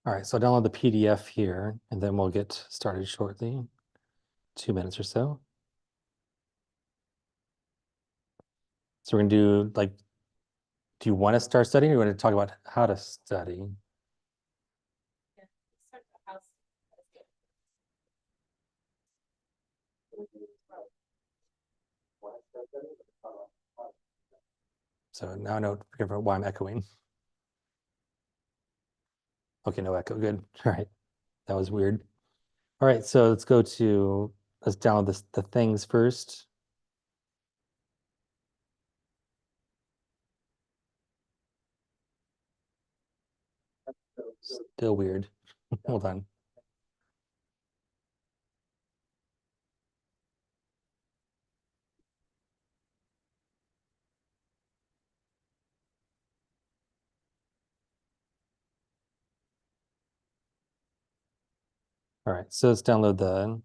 All right, so I'll download the PDF here, and then we'll get started shortly. 2 minutes or so. So we're gonna do like, do you want to start studying, or you want to talk about how to study? So now I know why I'm echoing. Okay, no echo, good. All right, that was weird. All right, so let's download the things first. Still weird. Hold on. All right, so let's download the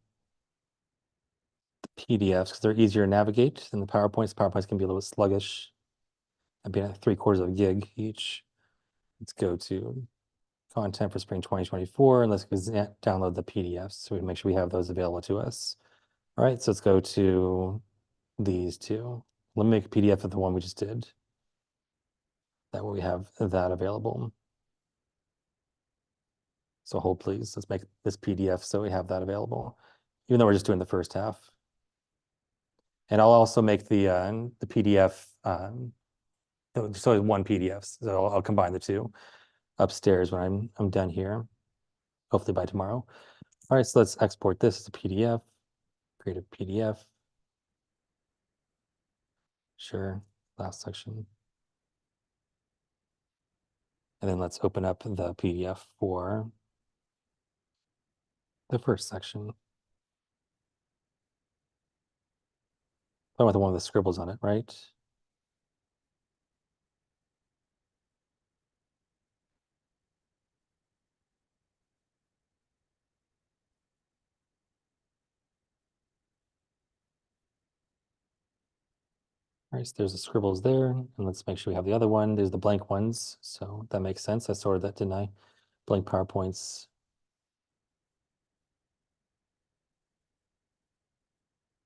PDFs because they're easier to navigate than the PowerPoints. PowerPoints can be a little bit sluggish. I'd be at 3/4 of a gig each. Let's go to content for spring 2024, and let's download the PDFs so we make sure we have those available to us. All right, so let's go to these two. Let me make a PDF of the one we just did. That way we have that available. So hold please, let's make this PDF so we have that available, even though we're just doing the first half. And I'll also make the PDF, so one PDF. So I'll combine the two upstairs when I'm done here, hopefully by tomorrow. All right, so let's export this as a PDF, create a PDF. Sure, last section. And then let's open up the PDF for the first section. I want the one with the scribbles on it, right? All right, so there's the scribbles there, and let's make sure we have the other one. There's the blank ones, so that makes sense. I sorted that, didn't I? Blank PowerPoints.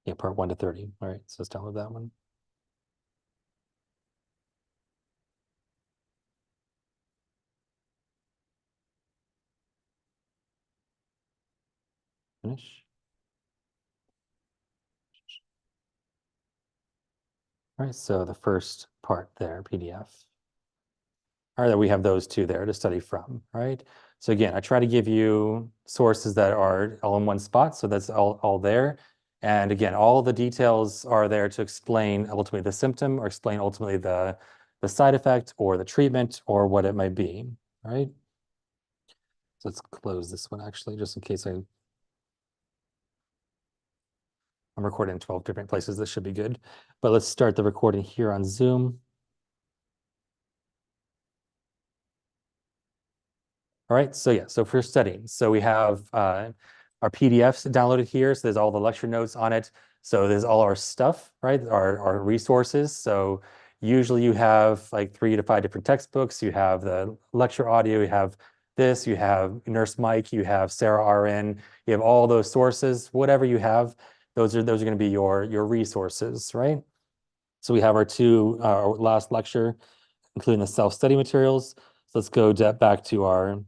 Yeah, part 1 to 30. All right, so let's download that one. Finish. All right, so the first part there, PDF. All right, we have those two there to study from, all right? So again, I try to give you sources that are all in one spot, so that's all there. And again, all the details are there to explain ultimately the symptom or explain ultimately the side effect or the treatment or what it might be, all right? So let's close this one actually, just in case I'm recording in 12 different places. This should be good. But let's start the recording here on Zoom. All right, so yeah, so for studying, so we have our PDFs downloaded here. So there's all the lecture notes on it. So there's all our stuff, right? Our resources. So usually you have like 3 to 5 different textbooks. You have the lecture audio, you have this, you have Nurse Mike, you have Sarah RN, you have all those sources, whatever you have, those are going to be your resources, right? So we have our last lecture, including the self-study materials. So let's go back to our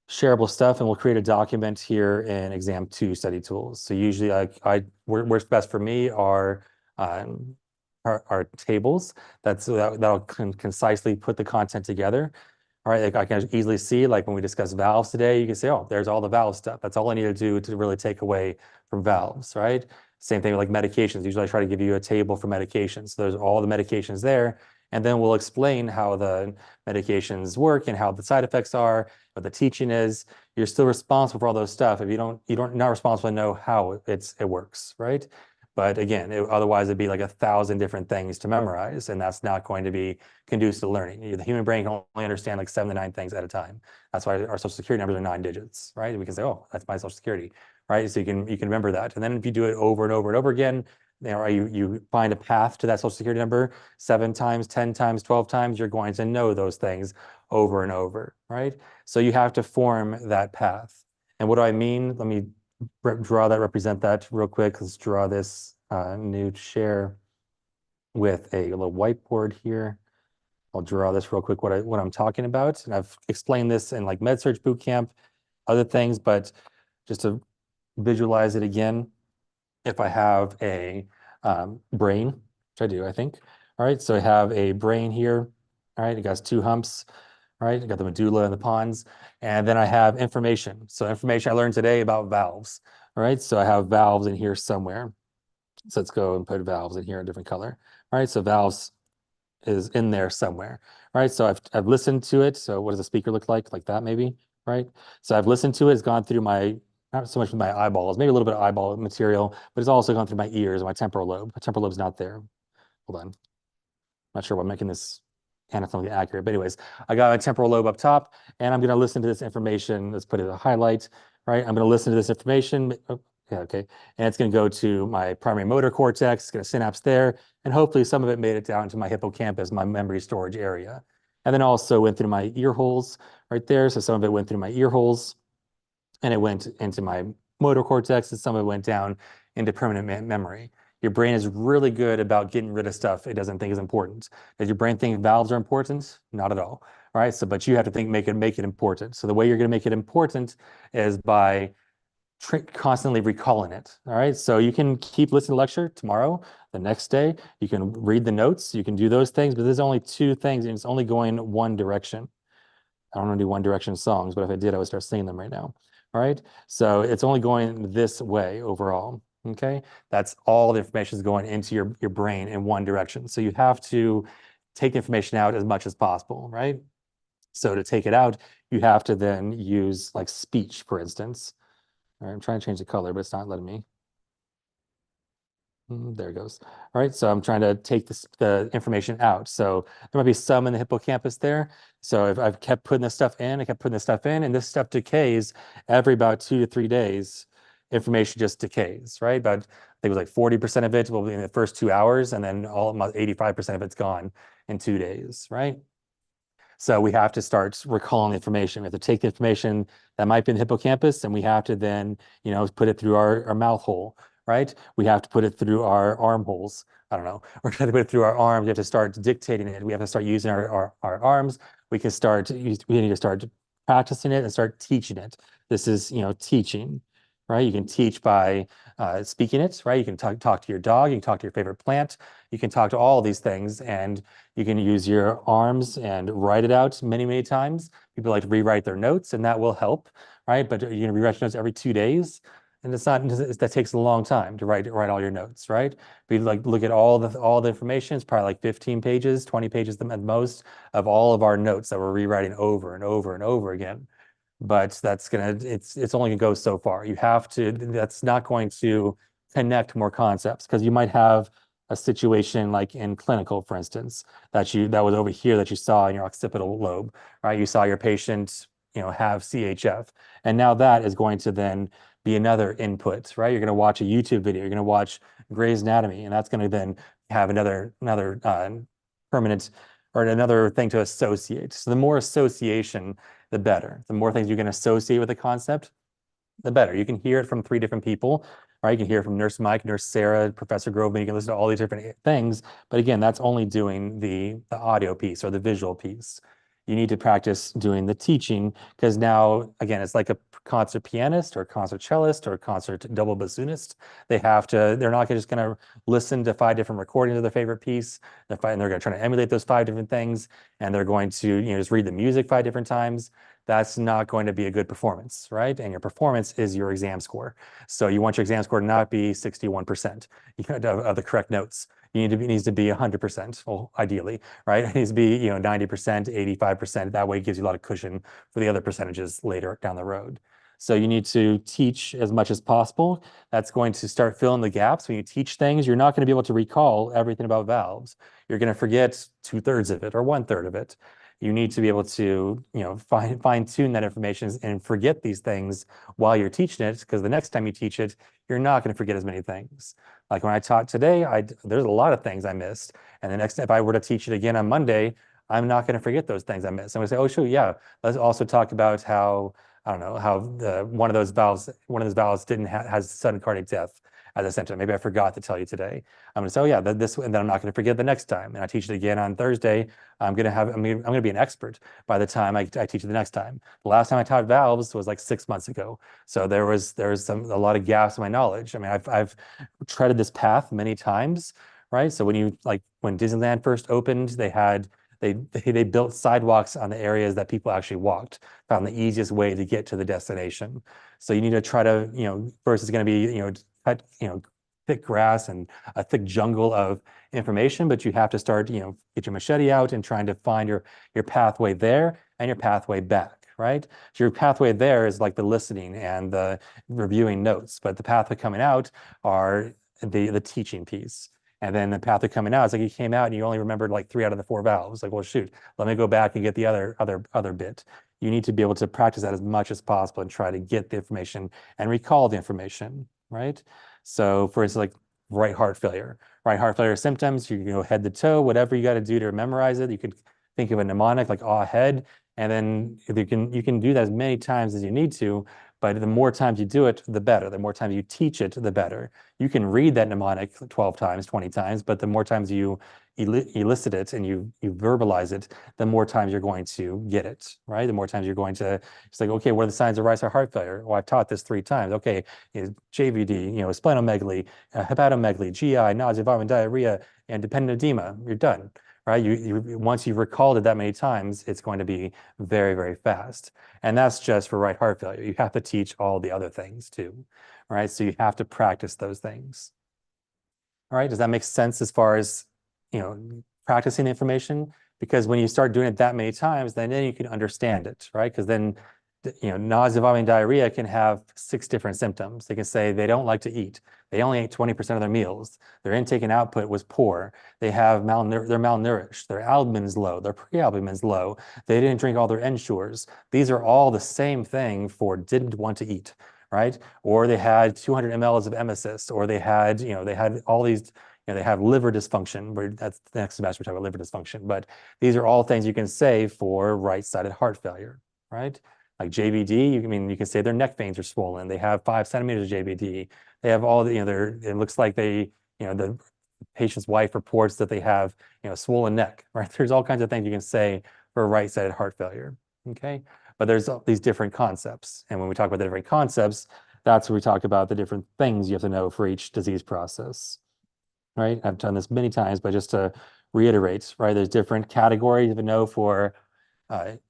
shareable stuff, and we'll create a document here in exam 2 study tools. So usually what's best for me are our tables. That'll concisely put the content together. All right, like I can easily see, like when we discuss valves today, you can say, oh, there's all the valve stuff. That's all I need to do to really take away from valves, right? Same thing with like medications. Usually I try to give you a table for medications. So there's all the medications there. And then we'll explain how the medications work and how the side effects are, what the teaching is. You're still responsible for all those stuff. If you're not responsible to know how it works, right? But again, otherwise it'd be like 1,000 different things to memorize, and that's not going to be conducive to learning. The human brain can only understand like 7 to 9 things at a time. That's why our social security numbers are 9 digits, right? We can say, oh, that's my social security, right? So you can remember that. And then if you do it over and over and over again, you find a path to that social security number 7 times, 10 times, 12 times, you're going to know those things over and over, right? So you have to form that path. And what do I mean? Let me represent that real quick. Let's draw this new share with a little whiteboard here. I'll draw this real quick, what I'm talking about. And I've explained this in like MedSurg Bootcamp, other things, but just to visualize it again, if I have a brain, which I do, I think. All right, so I have a brain here. All right, it got two humps. All right, I got the medulla and the pons. And then I have information. So information I learned today about valves. All right, so I have valves in here somewhere. So let's go and put valves in here in a different color. All right, so valves is in there somewhere. All right, so I've listened to it. So what does the speaker look like? Like that maybe, right? So I've listened to it. It's gone through my, not so much with my eyeballs, maybe a little bit of eyeball material, but it's also gone through my ears, my temporal lobe. My temporal lobe's not there. Hold on. Not sure why I'm making this anatomically accurate, but anyways, I got a temporal lobe up top, and I'm going to listen to this information. Let's put it a highlight, right? I'm going to listen to this information. Oh, yeah, okay. And it's going to go to my primary motor cortex, it's going to synapse there, and hopefully some of it made it down to my hippocampus, my memory storage area. And then also went through my ear holes right there. So some of it went through my ear holes, and it went into my motor cortex, and some of it went down into permanent memory. Your brain is really good about getting rid of stuff it doesn't think is important. Does your brain think valves are important? Not at all. All right. So, but you have to think, make it important. So the way you're going to make it important is by constantly recalling it. All right. So you can keep listening to lecture tomorrow, the next day. You can read the notes. You can do those things, but there's only two things, and it's only going one direction. I don't want to do One Direction songs, but if I did, I would start singing them right now. All right. So it's only going this way overall. Okay. That's all the information is going into your brain in one direction. So you have to take the information out as much as possible, right? So to take it out, you have to then use like speech, for instance. All right, I'm trying to change the color, but it's not letting me. There it goes. All right, so I'm trying to take the information out. So there might be some in the hippocampus there. So if I've kept putting this stuff in, I kept putting this stuff in, and this stuff decays every about 2 to 3 days. Information just decays, right? But I think it was like 40% of it will be in the first 2 hours, and then almost 85% of it's gone in 2 days, right? So we have to start recalling information. We have to take the information that might be in the hippocampus, and we have to then, put it through our mouth hole, right? We have to put it through our armholes. I don't know. We're trying to put it through our arms. We have to start dictating it. We have to start using our arms. We need to start practicing it and start teaching it. This is, teaching, right? You can teach by speaking it, right? You can talk to your dog. You can talk to your favorite plant. You can talk to all of these things, and you can use your arms and write it out many, many times. People like to rewrite their notes, and that will help, right? But you're going to rewrite your notes every 2 days, and that takes a long time to write all your notes, right? We like look at all the information. It's probably like 15 pages, 20 pages at most of all of our notes that we're rewriting over and over and over again. But it's only gonna go so far. That's not going to connect more concepts, because you might have a situation like in clinical, for instance, that was over here that you saw in your occipital lobe, right? You saw your patient, have CHF, and now that is going to then be another input, right? You're going to watch a YouTube video, you're going to watch Grey's Anatomy, and that's going to then have another permanent or another thing to associate. So the more association, the better. The more things you can associate with the concept, the better. You can hear it from 3 different people, right? You can hear from Nurse Mike, Nurse Sarah, Professor Groveman. You can listen to all these different things. But again, that's only doing the audio piece or the visual piece. You need to practice doing the teaching, because now, again, it's like a concert pianist or a concert cellist or a concert double bassoonist. They're not just going to listen to 5 different recordings of their favorite piece. They're going to try to emulate those 5 different things, and they're going to, just read the music 5 different times. That's not going to be a good performance, right? And your performance is your exam score. So you want your exam score to not be 61% of the correct notes. It needs to be 100%, well, ideally, right? It needs to be, 90%, 85%. That way it gives you a lot of cushion for the other percentages later down the road. So you need to teach as much as possible. That's going to start filling the gaps. When you teach things, you're not going to be able to recall everything about valves. You're going to forget 2/3 of it or 1/3 of it. You need to be able to, fine tune that information and forget these things while you're teaching it, because the next time you teach it, you're not going to forget as many things. Like when I taught today, there's a lot of things I missed. And the next, if I were to teach it again on Monday, I'm not going to forget those things I missed. I'm going to say, oh, shoot, yeah, let's also talk about how, I don't know, how one of those valves didn't has sudden cardiac death as a symptom. Maybe I forgot to tell you today. I'm going to say, oh yeah, this, and then I'm not going to forget the next time. And I teach it again on Thursday. I'm going to be an expert by the time I teach it the next time. The last time I taught valves was like 6 months ago. So there was a lot of gaps in my knowledge. I mean, I've treaded this path many times, right? So when Disneyland first opened, they built sidewalks on the areas that people actually walked, found the easiest way to get to the destination. So you need to try to, first it's going to be, cut, thick grass and a thick jungle of information, but you have to start, get your machete out and trying to find your pathway there and your pathway back, right? So your pathway there is like the listening and the reviewing notes, but the pathway coming out are the teaching piece. And then the pathway coming out, it's like you came out and you only remembered like 3 out of the 4 valves. Like, well, shoot, let me go back and get the other bit. You need to be able to practice that as much as possible and try to get the information and recall the information, right? So for instance, like right heart failure symptoms, you can go head to toe, whatever you got to do to memorize it. You could think of a mnemonic like ah head, and then you can do that as many times as you need to. But the more times you do it, the better. The more times you teach it, the better. You can read that mnemonic 12 times, 20 times, but the more times you elicit it and you verbalize it, the more times you're going to get it, right? The more times you're going to, it's like, okay, what are the signs of right side heart failure? Well, I've taught this 3 times. Okay, JVD, splenomegaly, hepatomegaly, GI, nausea, vomiting, diarrhea, and dependent edema. You're done, right? Once you've recalled it that many times, it's going to be very, very fast. And that's just for right heart failure. You have to teach all the other things too, right? So you have to practice those things. All right, does that make sense as far as, practicing the information? Because when you start doing it that many times, then you can understand it, right? Because then, nausea, vomiting, diarrhea can have 6 different symptoms. They can say they don't like to eat. They only ate 20% of their meals. Their intake and output was poor. They're malnourished. Their albumin's low. Their prealbumin's low. They didn't drink all their ensures. These are all the same thing for didn't want to eat, right? Or they had 200 mLs of emesis, or they had all these, they have liver dysfunction. That's the next semester we talk about liver dysfunction. But these are all things you can say for right-sided heart failure, right? Like JVD, you can say their neck veins are swollen. They have 5 centimeters of JVD. They have all the, it looks like the patient's wife reports that they have, swollen neck, right? There's all kinds of things you can say for right-sided heart failure, okay? But there's these different concepts. And when we talk about the different concepts, that's where we talk about the different things you have to know for each disease process, right? I've done this many times, but just to reiterate, right? There's different categories you have to know for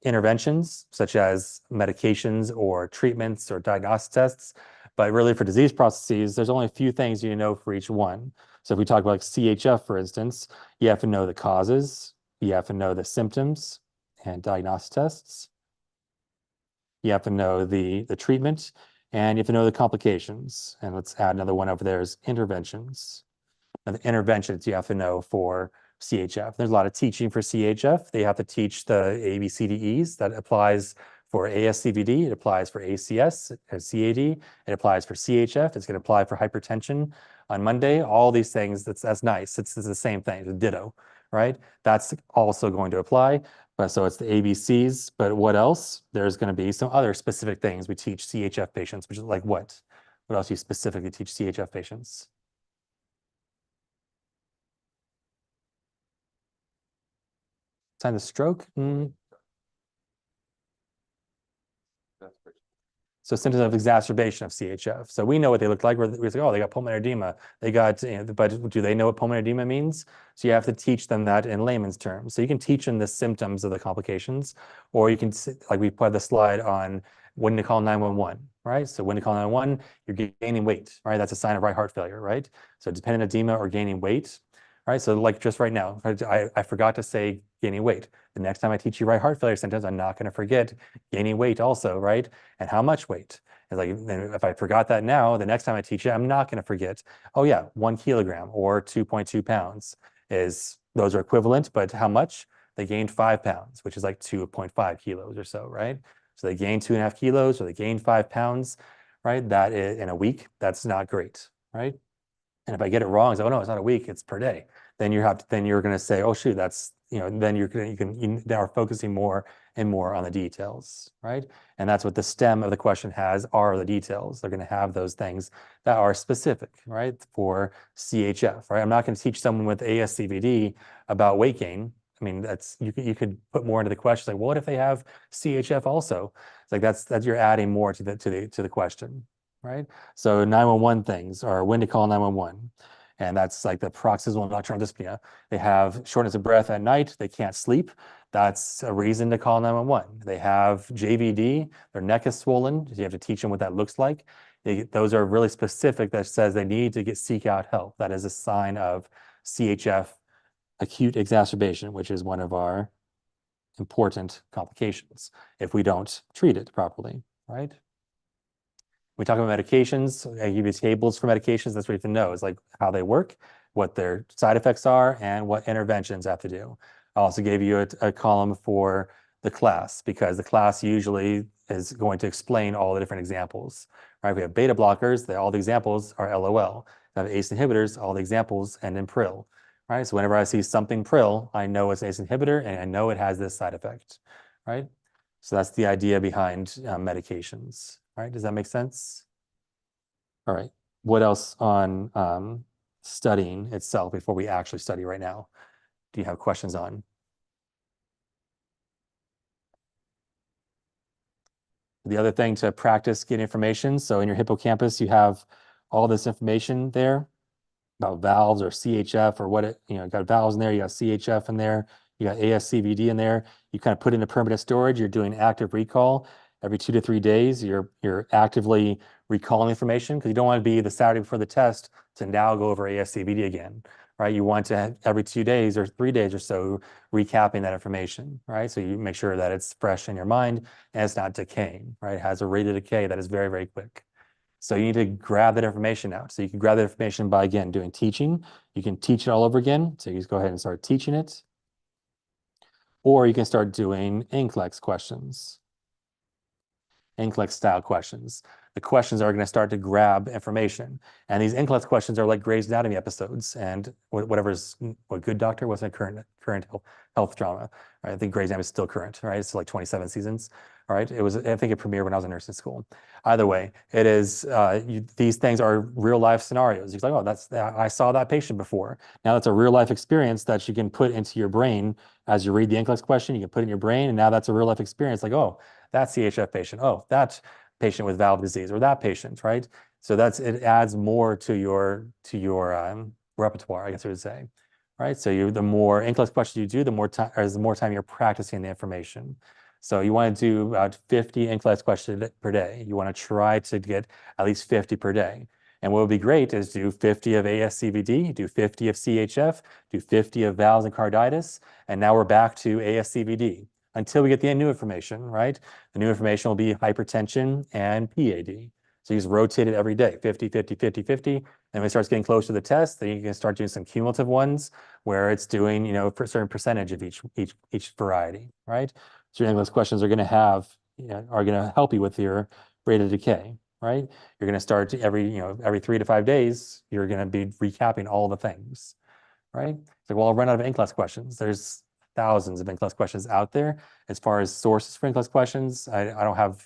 interventions, such as medications or treatments or diagnostic tests. But really for disease processes, there's only a few things you know for each one. So if we talk about like CHF, for instance, you have to know the causes, you have to know the symptoms and diagnostic tests. You have to know the treatment, and you have to know the complications. And let's add another one over there is interventions. And the interventions you have to know for CHF. There's a lot of teaching for CHF. They have to teach the ABCDEs. That applies for ASCVD. It applies for ACS, CAD. It applies for CHF. It's going to apply for hypertension on Monday. All these things, that's nice. It's the same thing, it's a ditto, right? That's also going to apply. But so it's the ABCs, but what else? There's going to be some other specific things we teach CHF patients, which is like what? What else do you specifically teach CHF patients? Sign of stroke? So symptoms of exacerbation of CHF. So we know what they look like. We say, oh, they got pulmonary edema. They got, but do they know what pulmonary edema means? So you have to teach them that in layman's terms. So you can teach them the symptoms of the complications, or you can, like we put the slide on when to call 911, right? So when to call 911, you're gaining weight, right? That's a sign of right heart failure, right? So dependent edema or gaining weight, right? So like just right now, I forgot to say gaining weight. The next time I teach you right heart failure symptoms, I'm not going to forget gaining weight also, right? And how much weight. It's like, if I forgot that now, the next time I teach it, I'm not going to forget, oh yeah, 1 kilogram or 2.2 pounds those are equivalent, but how much? They gained 5 pounds, which is like 2.5 kilos or so, right? So they gained 2.5 kilos or they gained 5 pounds, right? That is, in a week, that's not great, right? And if I get it wrong, say, oh no, it's not a week, it's per day. Then you're going to say, oh shoot, that's then you are focusing more and more on the details, right? And that's what the stem of the question has, are the details. They're going to have those things that are specific, right, for CHF, right? I'm not going to teach someone with ASCVD about weight gain. I mean, that's you could put more into the question, like, well, what if they have CHF also? It's like that's you're adding more to the question, right? So 911 things are when to call 911. And that's like the paroxysmal nocturnal dyspnea. They have shortness of breath at night. They can't sleep. That's a reason to call 911. They have JVD. Their neck is swollen. You have to teach them what that looks like. Those are really specific that says they need to seek out help. That is a sign of CHF acute exacerbation, which is one of our important complications if we don't treat it properly, right? We talk about medications. I give you tables for medications. That's what you have to know is like how they work, what their side effects are, and what interventions have to do. I also gave you a column for the class because the class usually is going to explain all the different examples, right? We have beta blockers. All the examples are LOL. We have ACE inhibitors. All the examples end in PRIL, right? So whenever I see something PRIL, I know it's ACE inhibitor and I know it has this side effect, right? So that's the idea behind medications. All right, does that make sense? All right, what else on studying itself before we actually study right now? Do you have questions on? The other thing to practice getting information. So in your hippocampus, you have all this information there about valves or CHF or what got valves in there, you got CHF in there, you got ASCVD in there. You kind of put into permanent storage. You're doing active recall every 2 to 3 days. You're actively recalling information because you don't want to be the Saturday before the test to now go over ASCVD again, right? You want to have every 2 days or 3 days or so recapping that information, right? So you make sure that it's fresh in your mind and it's not decaying, right? It has a rate of decay that is very, very quick. So you need to grab that information out. So you can grab that information by, again, doing teaching. You can teach it all over again. So you just go ahead and start teaching it. Or you can start doing NCLEX questions, NCLEX style questions. The questions are going to start to grab information. And these NCLEX questions are like Grey's Anatomy episodes and whatever's what Good Doctor, what's a current health drama. Right? I think Grey's Anatomy is still current, right? It's like 27 seasons. All right. I think it premiered when I was in nursing school. Either way, it is, these things are real life scenarios. You're like, oh, I saw that patient before. Now that's a real life experience that you can put into your brain as you read the NCLEX question, you can put it in your brain. And now that's a real life experience. Like, oh, that CHF patient. Oh, that patient with valve disease or that patient, right? So it adds more to your repertoire, I guess I would say, right? So the more NCLEX questions you do, the more time you're practicing the information. So you want to do about 50 NCLEX questions per day. You want to try to get at least 50 per day. And what would be great is do 50 of ASCVD, do 50 of CHF, do 50 of valves and carditis, and now we're back to ASCVD until we get the new information, right? The new information will be hypertension and PAD. So you just rotate it every day, 50, 50, 50, 50. And when it starts getting close to the test, then you can start doing some cumulative ones where it's doing, a certain percentage of each variety, right? So those questions are going to help you with your rate of decay, right? You're going to start every 3 to 5 days, you're going to be recapping all the things, right? It's like, well, I'll run out of NCLEX questions. There's thousands of NCLEX questions out there. As far as sources for NCLEX questions, I don't have,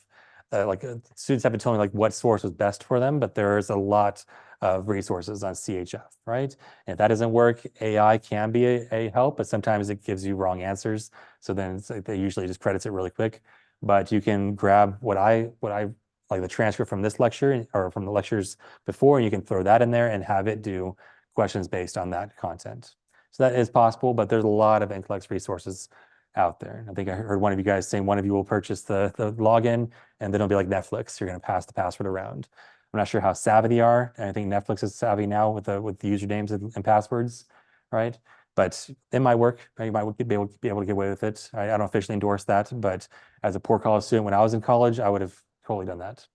students have been telling me like what source was best for them, but there's a lot of resources on CHF, right? And if that doesn't work, AI can be a help, but sometimes it gives you wrong answers. So then they usually just credits it really quick. But you can grab what I like the transcript from this lecture or from the lectures before, and you can throw that in there and have it do questions based on that content. So that is possible, but there's a lot of NCLEX resources out there. I think I heard one of you guys saying one of you will purchase the login and then it'll be like Netflix. You're going to pass the password around. I'm not sure how savvy they are. I think Netflix is savvy now with the usernames and passwords, right? But it might work. You might be able to get away with it. I don't officially endorse that, but as a poor college student when I was in college, I would have totally done that.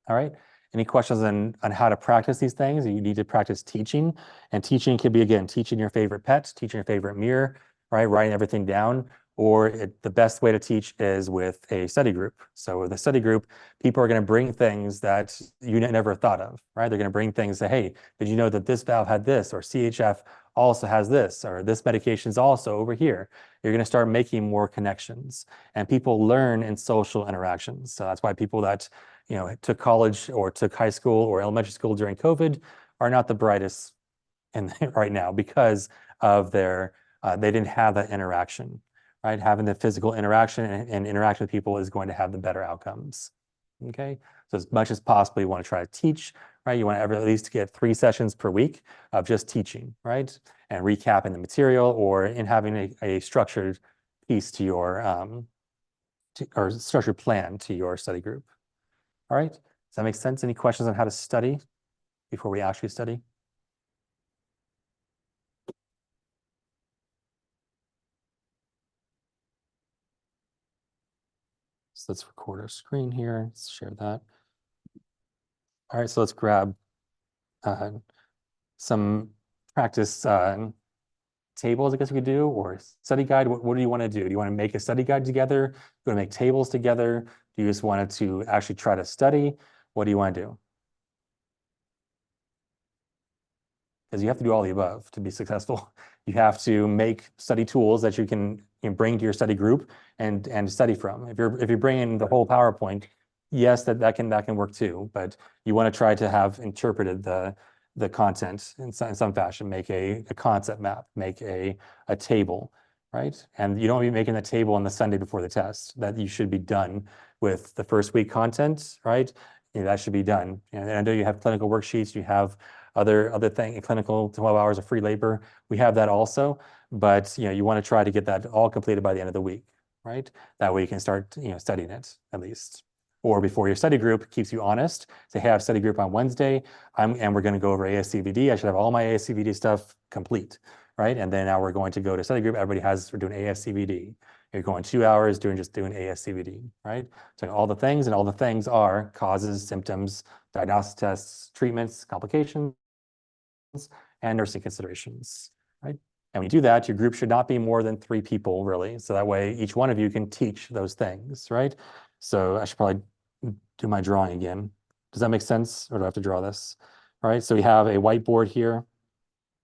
All right. Any questions on how to practice these things? You need to practice teaching. And teaching could be, again, teaching your favorite pet, teaching your favorite mirror, right? Writing everything down. or the best way to teach is with a study group. So with a study group, people are going to bring things that you never thought of, right? They're going to bring things that, hey, did you know that this valve had this, or CHF also has this, or this medication is also over here. You're going to start making more connections, and people learn in social interactions. So that's why people that, took college or took high school or elementary school during COVID are not the brightest right now, because of they didn't have that interaction, right? Having the physical interaction and interaction with people is going to have the better outcomes. Okay, so as much as possible, you want to try to teach, right? You want to at least get 3 sessions per week of just teaching, right? And recapping the material, or in having a structured piece to your or structured plan to your study group. All right, does that make sense? Any questions on how to study before we actually study? So let's record our screen here. Let's share that. All right, so let's grab some practice tables, I guess we could do, or study guide. What do you want to do? Do you want to make a study guide together? Do you want to make tables together? Do you just want to actually try to study? What do you want to do? Because you have to do all the above to be successful. You have to make study tools that you can bring to your study group and study from. If you're bringing the whole PowerPoint, yes, that can work too. But you want to try to have interpreted the content in some fashion. Make a concept map. Make a table, right? And you don't want to be making the table on the Sunday before the test. That you should be done with the first week content, right? That should be done. And I know you have clinical worksheets. You have other thing, clinical 12 hours of free labor. We have that also, but you want to try to get that all completed by the end of the week, right? That way you can start studying it at least. Or before your study group, keeps you honest. Say, hey, I have study group on Wednesday, and we're going to go over ASCVD. I should have all my ASCVD stuff complete, right? And then now we're going to go to study group. We're doing ASCVD. You're going 2 hours doing ASCVD, right? So all the things, and all the things are causes, symptoms, diagnostic tests, treatments, complications, and nursing considerations, right? And when you do that, your group should not be more than 3 people, really. So that way, each one of you can teach those things, right? So I should probably do my drawing again. Does that make sense? Or do I have to draw this? All right, so we have a whiteboard here.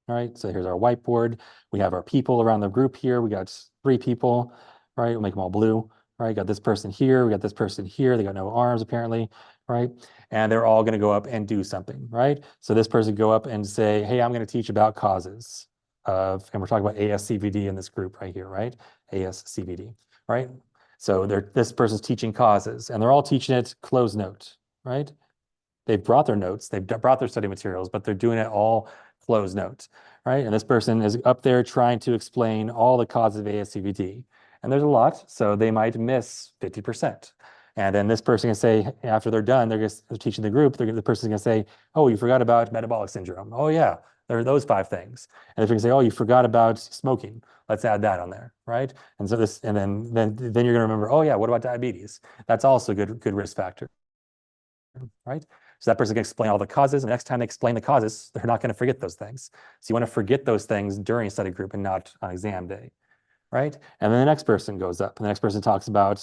All right, so here's our whiteboard. We have our people around the group here. We got 3 people, right? We'll make them all blue. Right, got this person here, we got this person here, they got no arms apparently, right? And they're all gonna go up and do something, right? So this person go up and say, hey, I'm gonna teach about causes of, and we're talking about ASCVD in this group right here, right? ASCVD, right? So this person's teaching causes, and they're all teaching it closed note, right? They've brought their notes, they've brought their study materials, but they're doing it all closed note, right? And this person is up there trying to explain all the causes of ASCVD. And there's a lot, so they might miss 50%. And then this person can say, after they're done, they're teaching the group, the person's gonna say, oh, you forgot about metabolic syndrome. Oh yeah, there are those 5 things. And they're gonna say, oh, you forgot about smoking. Let's add that on there, right? And so then you're gonna remember, oh yeah, what about diabetes? That's also a good risk factor, right? So that person can explain all the causes, and the next time they explain the causes, they're not gonna forget those things. So you wanna forget those things during study group and not on exam day, right? And then the next person goes up, and the next person talks about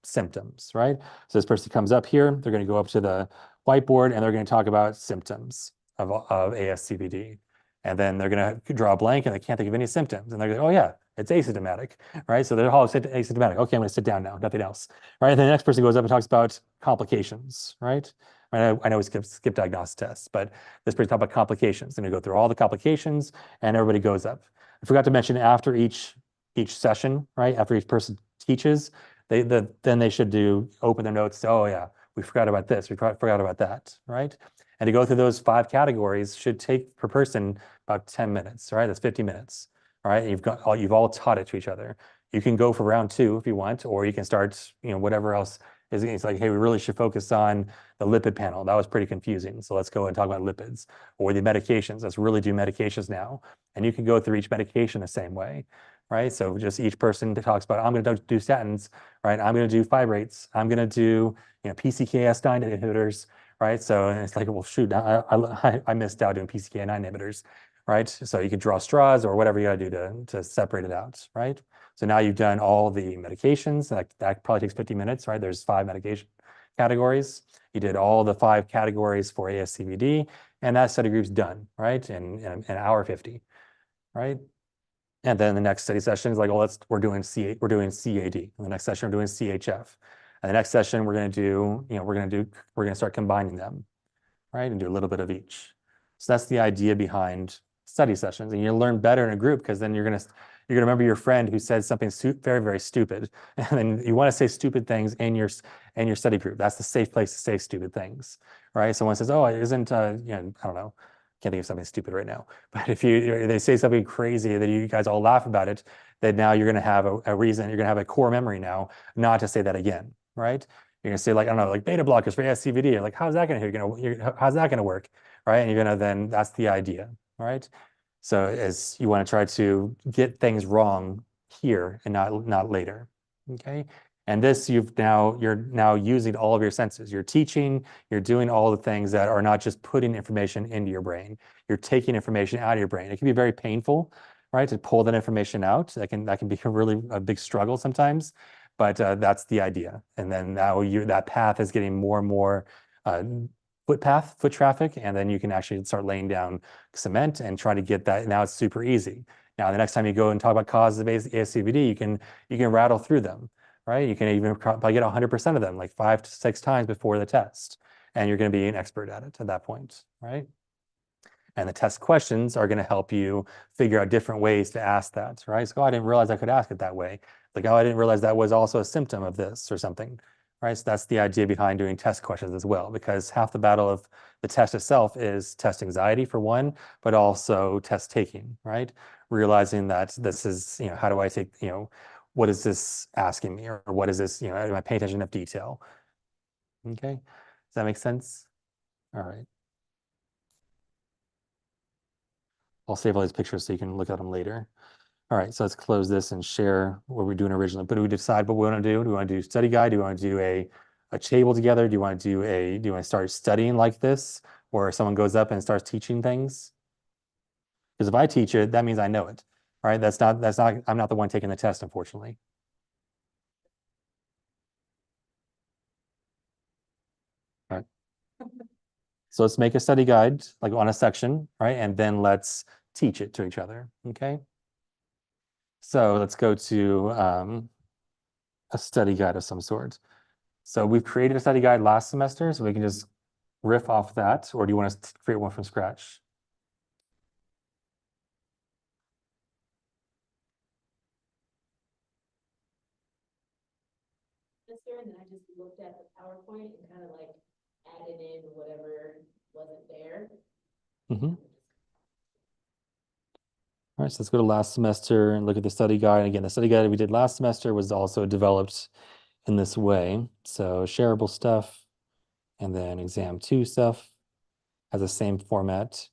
symptoms, right? So this person comes up here, they're going to go up to the whiteboard, and they're going to talk about symptoms of ASCVD. And then they're going to draw a blank, and they can't think of any symptoms. And they're going, oh yeah, it's asymptomatic, right? So they're all asymptomatic. Okay, I'm going to sit down now, nothing else, right? And then the next person goes up and talks about complications, right? I know we skip diagnostic tests, but this person talks about complications. They're going to go through all the complications, and everybody goes up. I forgot to mention, after each session, right? After each person teaches, then they should open their notes. Oh yeah, we forgot about this. We forgot about that, right? And to go through those 5 categories should take per person about 10 minutes, right? That's 50 minutes, all right? And you've all taught it to each other. You can go for round 2 if you want, or you can start, whatever else is. It's like, hey, we really should focus on the lipid panel. That was pretty confusing. So let's go and talk about lipids, or the medications. Let's really do medications now. And you can go through each medication the same way, right? So just each person talks about, I'm going to do statins, right? I'm going to do fibrates. I'm going to do, PCSK9 inhibitors, right? So, and it's like, well, shoot, I missed out doing PCSK9 inhibitors. right? So you could draw straws or whatever you gotta do to separate it out, right? So now you've done all the medications. That probably takes 50 minutes, right? There's 5 medication categories. You did all the 5 categories for ASCVD, and that study group's done, right? In an hour 50, right? And then the next study session is like, well, we're doing CAD. And the next session we're doing CHF. And the next session we're going to do, we're going to start combining them, right? And do a little bit of each. So that's the idea behind study sessions. And you learn better in a group because then you're going to remember your friend who said something very, very stupid. And then you want to say stupid things in your study group. That's the safe place to say stupid things, right? Someone says, oh, isn't, I don't know, can't think of something stupid right now. But if they say something crazy that you guys all laugh about it, then now you're going to have a reason, you're going to have a core memory now not to say that again, right? You're gonna say like, I don't know, like beta blockers for ASCVD. You're like, how's that gonna work, right? And you're gonna then, that's the idea, right? So as you want to try to get things wrong here and not later, okay? And this you're now using all of your senses. You're teaching, you're doing all the things that are not just putting information into your brain. You're taking information out of your brain. It can be very painful, right, to pull that information out. That can be a big struggle sometimes, but that's the idea. And then now that path is getting more and more foot traffic, and then you can actually start laying down cement and try to get that. Now it's super easy. Now the next time you go and talk about causes of ASCVD, you can rattle through them, right? You can even probably get 100% of them, like 5 to 6 times before the test, and you're going to be an expert at it at that point, right? And the test questions are going to help you figure out different ways to ask that, right? So, oh, I didn't realize I could ask it that way. Like, oh, I didn't realize that was also a symptom of this or something, right? So that's the idea behind doing test questions as well, because half the battle of the test itself is test anxiety for one, but also test taking, right? Realizing that this is, how do I take, what is this asking me, or what is this, am I paying attention enough detail? Okay, does that make sense? All right. I'll save all these pictures so you can look at them later. All right, so let's close this and share what we're doing originally. But do we decide what we want to do? Do we want to do study guide? Do we want to do a table together? Do you want to do you want to start studying like this, or someone goes up and starts teaching things? Because if I teach it, that means I know it. All right, I'm not the one taking the test, unfortunately. All right. So let's make a study guide, like on a section, right? And then let's teach it to each other, okay? So let's go to a study guide of some sort. So we've created a study guide last semester, so we can just riff off that, or do you want us to create one from scratch? Semester, and then I just looked at the PowerPoint and kind of like added in whatever wasn't there. Mm-hmm. All right, so let's go to last semester and look at the study guide. Again, the study guide we did last semester was also developed in this way. So shareable stuff, and then exam 2 stuff has the same format.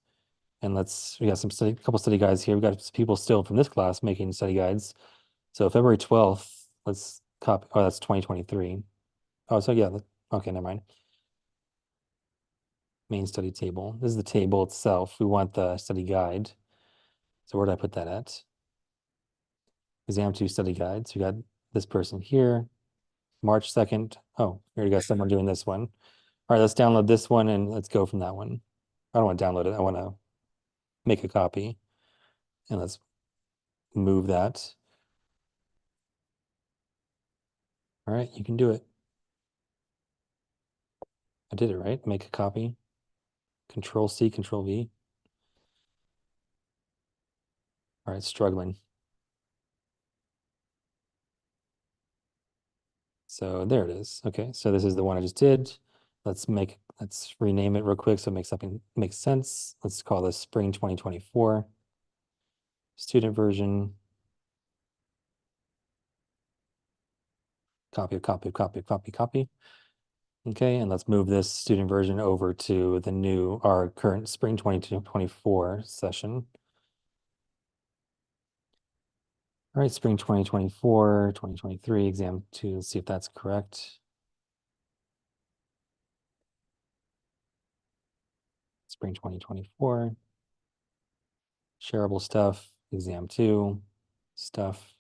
And we got a couple study guides here. We've got people still from this class making study guides. So February 12th, let's copy. Oh, that's 2023. Oh, so yeah, okay, never mind. Main study table. This is the table itself. We want the study guide. So where did I put that at? Exam 2 study guide. So you got this person here, March 2nd. Oh, we already got someone doing this one. All right, let's download this one and let's go from that one. I don't want to download it. I want to make a copy. And let's move that. All right, you can do it. I did it, right? Make a copy. Control C, Control V. All right, struggling. So there it is. Okay, so this is the one I just did. Let's rename it real quick so it makes sense. Let's call this Spring 2024. Student version. Copy, copy, copy, copy, copy. Okay, and let's move this student version over to our current Spring 2024 session. All right, Spring 2024, 2023, exam 2. Let's see if that's correct. Spring 2024. Shareable stuff, exam 2, stuff.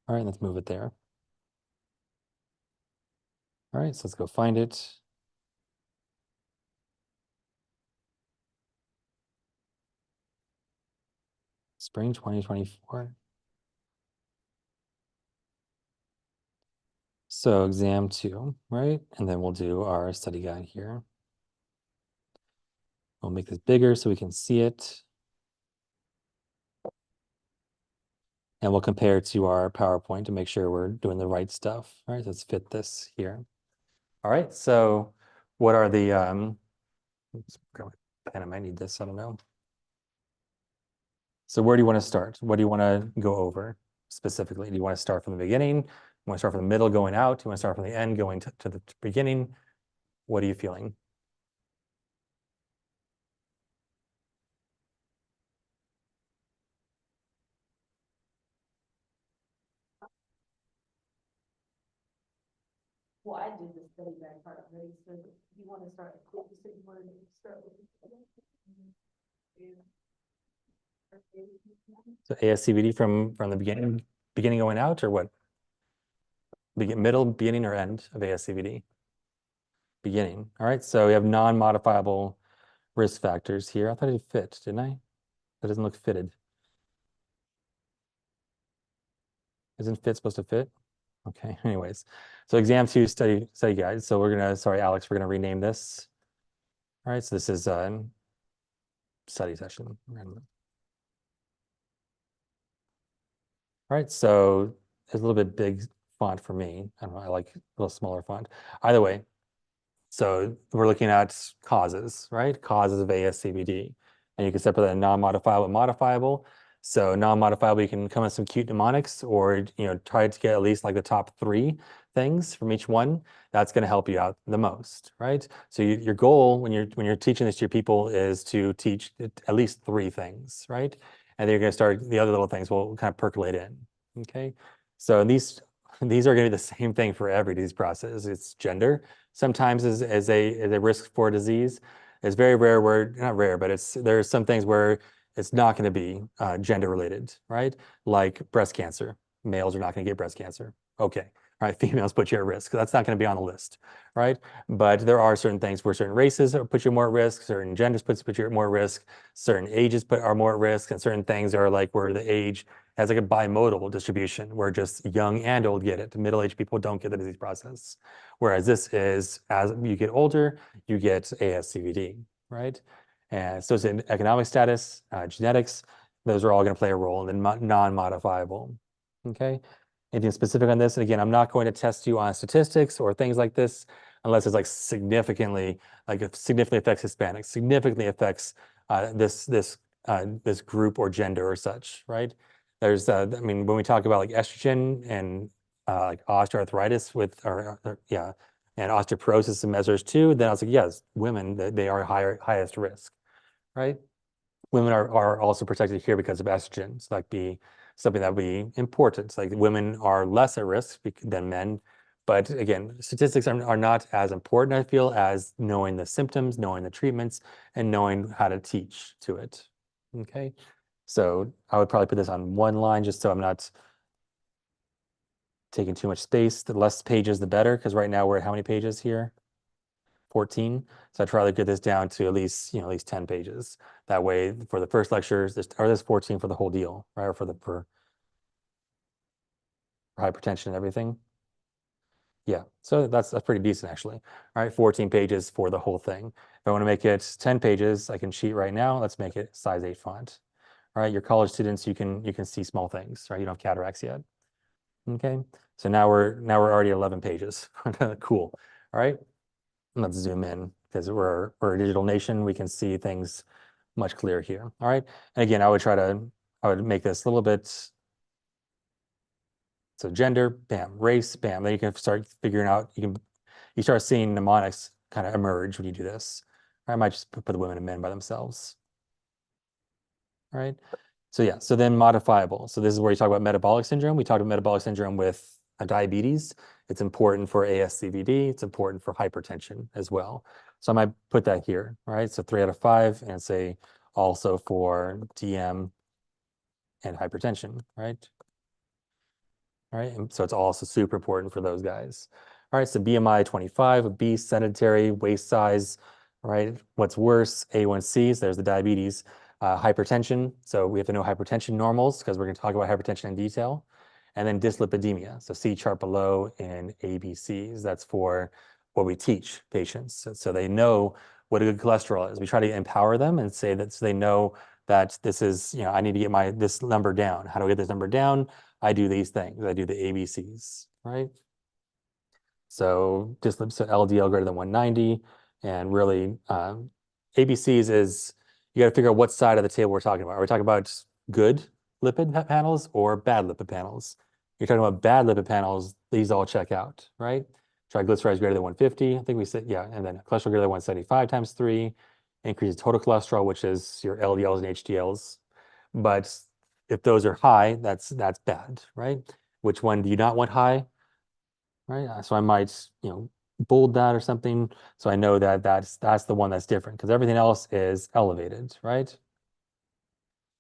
All right, let's move it there. All right, so let's go find it. Spring 2024. So exam 2, right? And then we'll do our study guide here. We'll make this bigger so we can see it. And we'll compare to our PowerPoint to make sure we're doing the right stuff. All right, let's fit this here. All right, so what are the, oops, pen, I might need this, I don't know. So where do you want to start? What do you want to go over specifically? Do you want to start from the beginning? You want to start from the middle going out? Do you want to start from the end going to the beginning? What are you feeling? Well, I did the study guide part already, so you want to start, you said you wanted to start with. So ASCVD from the beginning going out, or what? Middle, beginning, or end of ASCVD? Beginning. All right, so we have non-modifiable risk factors here. I thought it fit, didn't I? That doesn't look fitted. Isn't fit supposed to fit? Okay, anyways. So exam 2 study guide. So we're gonna, sorry, Alex, we're gonna rename this. All right, so this is a study session. All right, so it's a little bit big font for me. I don't know, I like a little smaller font. Either way, so we're looking at causes, right? Causes of ASCVD. And you can separate that non-modifiable and modifiable. So non-modifiable, you can come up with some cute mnemonics or try to get at least like the top 3 things from each one. That's going to help you out the most, right? So your goal when you're teaching this to your people is to teach at least 3 things, right? And then you're going to start, the other little things will kind of percolate in, okay? So these are going to be the same thing for every disease process. It's gender, sometimes as a risk for disease. It's very rare where, not rare, but there's some things where it's not going to be gender related, right? Like breast cancer. Males are not going to get breast cancer. Okay. All right, females put you at risk. That's not going to be on the list, right? But there are certain things where certain races put you more at risk, certain genders put you at more risk, certain ages are more at risk, and certain things are like where the age has like a bimodal distribution where just young and old get it. Middle-aged people don't get the disease process. Whereas this is, as you get older, you get ASCVD, right? And socioeconomic status, genetics, those are all going to play a role, and then non-modifiable, okay? Anything specific on this? And again, I'm not going to test you on statistics or things like this unless it's like significantly, like it significantly affects Hispanics, significantly affects this group or gender or such, right? There's, I mean, when we talk about like estrogen and like osteoarthritis and osteoporosis and measures too, then I was like, yes, women, they are highest risk, right? Women are also protected here because of estrogen. So that be something that would be important. Like women are less at risk than men. But again, statistics are not as important, I feel, as knowing the symptoms, knowing the treatments, and knowing how to teach to it. Okay. So I would probably put this on one line just so I'm not taking too much space. The less pages, the better, because right now we're at how many pages here? 14. So I'd try to get this down to at least 10 pages. That way, for the first lectures, there's 14 for the whole deal, right? Or for hypertension and everything. Yeah, so that's pretty decent actually. All right, 14 pages for the whole thing. If I want to make it 10 pages, I can cheat right now. Let's make it size 8 font. All right, your college students, you can see small things, right? You don't have cataracts yet. Okay, so now we're already 11 pages. Cool. All right, let's zoom in because we're a digital nation. We can see things much clearer here. All right, and again, I would make this a little bit. So gender, bam, race, bam. Then you can start figuring out, you start seeing mnemonics kind of emerge when you do this. Or I might just put the women and men by themselves. All right. So yeah, so then modifiable. So this is where you talk about metabolic syndrome. We talked about metabolic syndrome with diabetes. It's important for ASCVD. It's important for hypertension as well. So I might put that here, all right? So 3 out of 5 and say also for DM and hypertension, right? All right, and so it's also super important for those guys. All right, so BMI 25, obese, sedentary, waist size, right? What's worse, A1Cs, there's the diabetes, hypertension. So we have to know hypertension normals because we're going to talk about hypertension in detail. And then dyslipidemia, so C chart below in ABCs. That's for what we teach patients. So they know what a good cholesterol is. We try to empower them and say that so they know that this is, I need to get this number down. How do I get this number down? I do these things. I do the ABCs, right? So so LDL greater than 190, and really ABCs is you got to figure out what side of the table we're talking about. Are we talking about good lipid panels or bad lipid panels? You're talking about bad lipid panels, these all check out, right? Triglycerides greater than 150, I think we said, yeah, and then cholesterol greater than 175 times 3, increases total cholesterol, which is your LDLs and HDLs. But if those are high, that's bad, right? Which one do you not want high? Right? So I might, bold that or something. So I know that that's the one that's different because everything else is elevated, right?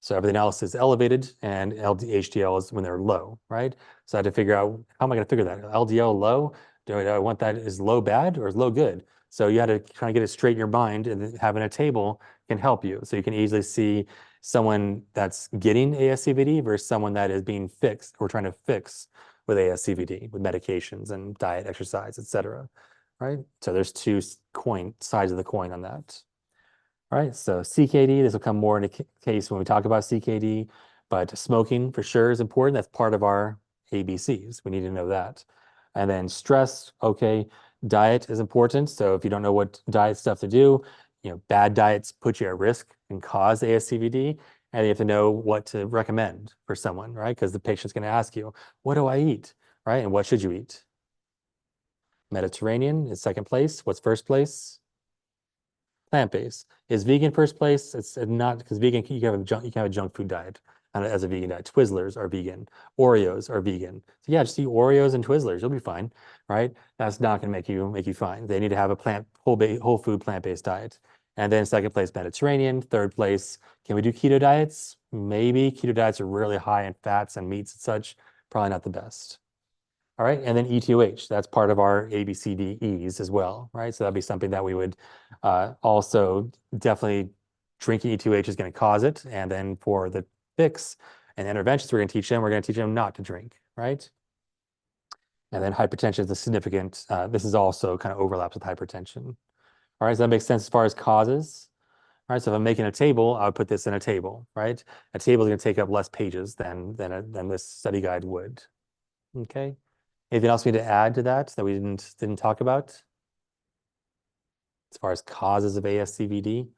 So everything else is elevated and HDL is when they're low, right? So I had to figure out how am I going to figure that? LDL low? Do I want that is low bad or is low good? So you had to try to get it straight in your mind, and having a table can help you. So you can easily see someone that's getting ASCVD versus someone that is being fixed or trying to fix with ASCVD, with medications and diet, exercise, et cetera, right? So there's two sides of the coin on that. All right, so CKD, this will come more into case when we talk about CKD, but smoking for sure is important. That's part of our ABCs. We need to know that. And then stress, okay, diet is important. So if you don't know what diet stuff to do, bad diets put you at risk and cause ASCVD, and you have to know what to recommend for someone, right? Because the patient's going to ask you, what do I eat, right? And what should you eat? Mediterranean is second place. What's first place? Plant-based. Is vegan first place? It's not because vegan you can have a junk food diet as a vegan diet. Twizzlers are vegan. Oreos are vegan. So yeah, just eat Oreos and Twizzlers. You'll be fine, right? That's not going to make you fine. They need to have a whole food plant-based diet. And then second place, Mediterranean. Third place, can we do keto diets? Maybe. Keto diets are really high in fats and meats and such. Probably not the best. All right, and then E2H, that's part of our ABCDEs as well, right? So that'd be something that we would also definitely drinking E2H is going to cause it. And then for the fix and interventions we're going to teach them not to drink, right? And then hypertension is a significant, this is also kind of overlaps with hypertension. All right, so that makes sense as far as causes. All right, so if I'm making a table, I would put this in a table, right? A table is going to take up less pages than this study guide would. Okay. Anything else we need to add to that we didn't talk about as far as causes of ASCVD?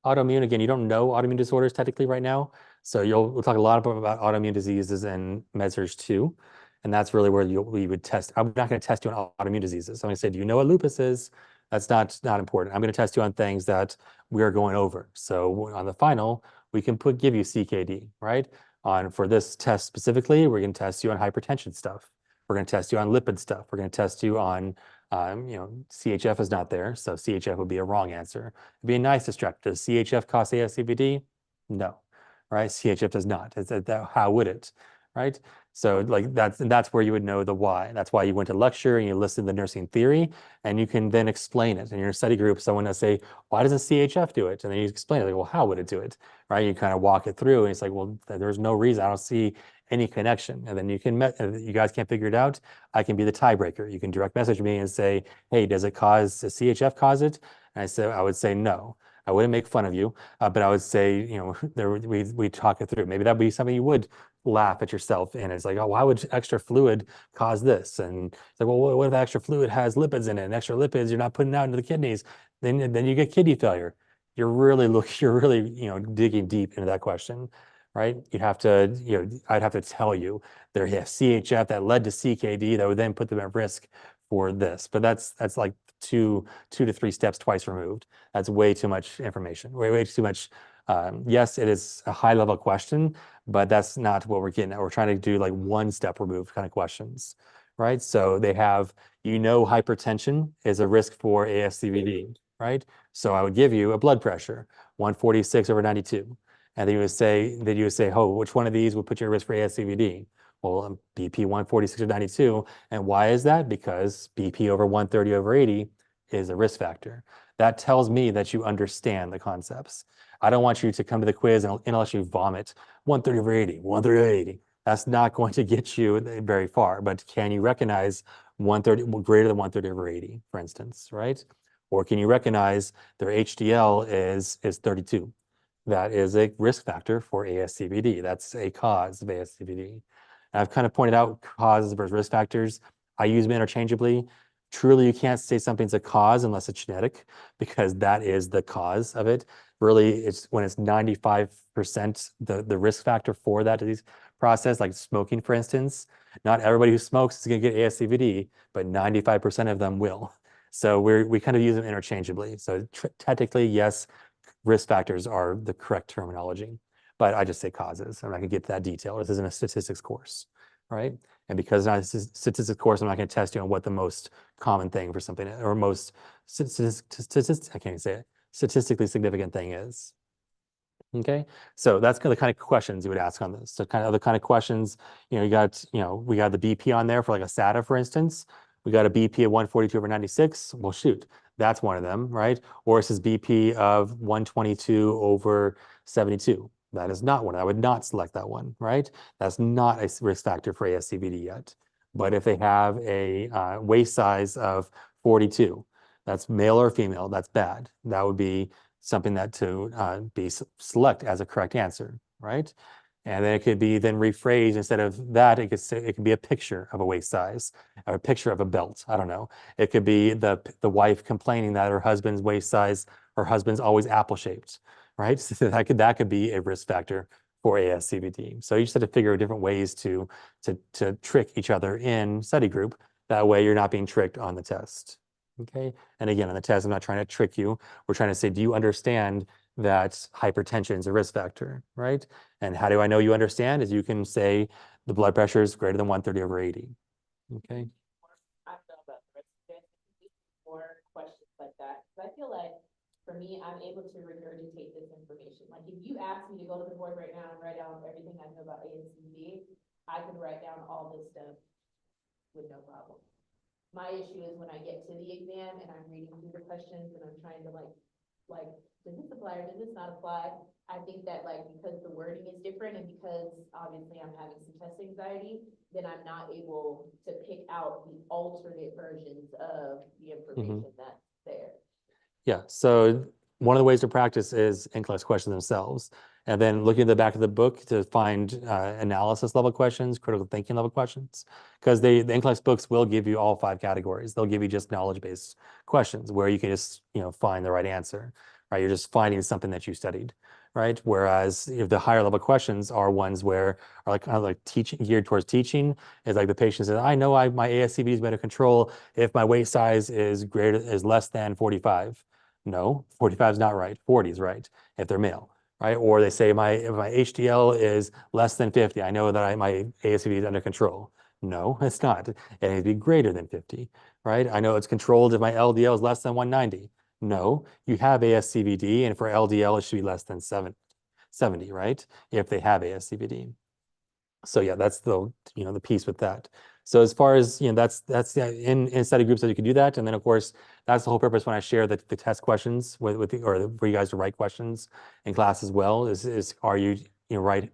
Autoimmune, again, you don't know autoimmune disorders technically right now. So we'll talk a lot about autoimmune diseases and MedSurg 2. And that's really where we would test. I'm not going to test you on autoimmune diseases. I'm going to say, do you know what lupus is? That's not important. I'm going to test you on things that we are going over. So on the final, we can give you CKD, right? For this test specifically, we're going to test you on hypertension stuff. We're going to test you on lipid stuff. We're going to test you on, CHF is not there, so CHF would be a wrong answer. It'd be a nice distractor. Does CHF cause ASCVD? No, right? CHF does not. How would it, right? So like that's where you would know the why. That's why you went to lecture and you listed the nursing theory, and you can then explain it. In your study group, someone will say, why doesn't CHF do it? And then you explain it, like, well, how would it do it, right? You kind of walk it through, and it's like, well, there's no reason. I don't see any connection. And then you guys can't figure it out. I can be the tiebreaker. You can direct message me and say, hey, does CHF cause it? And I would say no. I wouldn't make fun of you, but I would say, we talk it through. Maybe that'd be something you would laugh at yourself in. It's like, oh, why would extra fluid cause this? And it's like, well, what if extra fluid has lipids in it? And extra lipids you're not putting out into the kidneys. Then you get kidney failure. You're really digging deep into that question, right? You'd have to, I'd have to tell you there, yeah, CHF that led to CKD that would then put them at risk for this. But that's like two to three steps twice removed. That's way too much information, way too much. Yes, it is a high level question, but that's not what we're getting at. We're trying to do like one step removed kind of questions, right? So they have, hypertension is a risk for ASCVD. right? So I would give you a blood pressure, 146/92. And then you would say, oh, which one of these would put you at risk for ASCVD? Well, BP 146/92. And why is that? Because BP over 130/80 is a risk factor. That tells me that you understand the concepts. I don't want you to come to the quiz and intellectually vomit 130/80, 130/80. That's not going to get you very far. But can you recognize 130 greater than 130/80, for instance, right? Or can you recognize their HDL is 32? That is a risk factor for ASCVD. That's a cause of ASCVD. And I've kind of pointed out causes versus risk factors. I use them interchangeably. Truly, you can't say something's a cause unless it's genetic, because that is the cause of it. Really, it's when it's 95% the risk factor for that disease process, like smoking, for instance. Not everybody who smokes is going to get ASCVD, but 95% of them will. So we kind of use them interchangeably. So technically, yes, risk factors are the correct terminology, but I just say causes. I'm not going to get to that detail. This isn't a statistics course, right? And because it's not a statistics course, I'm not going to test you on what the most common thing for something or most I can't even say it, statistically significant thing is. Okay, so that's the kind of questions you would ask on this. So kind of the kind of questions, we got the BP on there for like a SATA, for instance. We got a BP of 142/96. Well, shoot, that's one of them, right? Or it says BP of 122/72. That is not one. I would not select that one, right? That's not a risk factor for ASCVD yet. But if they have a waist size of 42, that's male or female, that's bad. That would be something that to be select as a correct answer, right? And then it could be then rephrased. Instead of that, it could be a picture of a waist size or a picture of a belt. I don't know. It could be the wife complaining that her husband's waist size, her husband's always apple shaped, right? So that could be a risk factor for ASCVD. So you just have to figure out different ways to trick each other in study group. That way you're not being tricked on the test. Okay. And again, on the test, I'm not trying to trick you. We're trying to say, do you understand that hypertension is a risk factor, right? And how do I know you understand? Is you can say the blood pressure is greater than 130/80. Okay. I feel about the rest of it. More questions like that. Because I feel like for me, I'm able to regurgitate this information. Like if you ask me to go to the board right now and write down everything I know about ASCVD, I could write down all this stuff with no problem. My issue is when I get to the exam and I'm reading through the questions and I'm trying to does this apply or does this not apply? I think that because the wording is different and because obviously I'm having some test anxiety, then I'm not able to pick out the alternate versions of the information that's there. Yeah, so one of the ways to practice is in-class questions themselves. And then looking at the back of the book to find analysis level questions, critical thinking level questions, because the in-class books will give you all 5 categories. They'll give you just knowledge-based questions where you can just find the right answer, right? You're just finding something that you studied, right? Whereas if the higher level questions are ones where are like kind of like teaching, geared towards teaching, is like the patient says, I know my ASCVD is better control if my waist size is less than 45. No, 45 is not right. 40 is right if they're male, right? Or they say if my HDL is less than 50, I know that my ASCVD is under control. No, it's not. It needs to be greater than 50, right? I know it's controlled if my LDL is less than 190. No, you have ASCVD, and for LDL, it should be less than 70, right? If they have ASCVD. So yeah, that's the piece with that. So as far as that's in study groups that you can do that, and then of course that's the whole purpose when I share the test questions or for you guys to write questions in class as well. Is are you write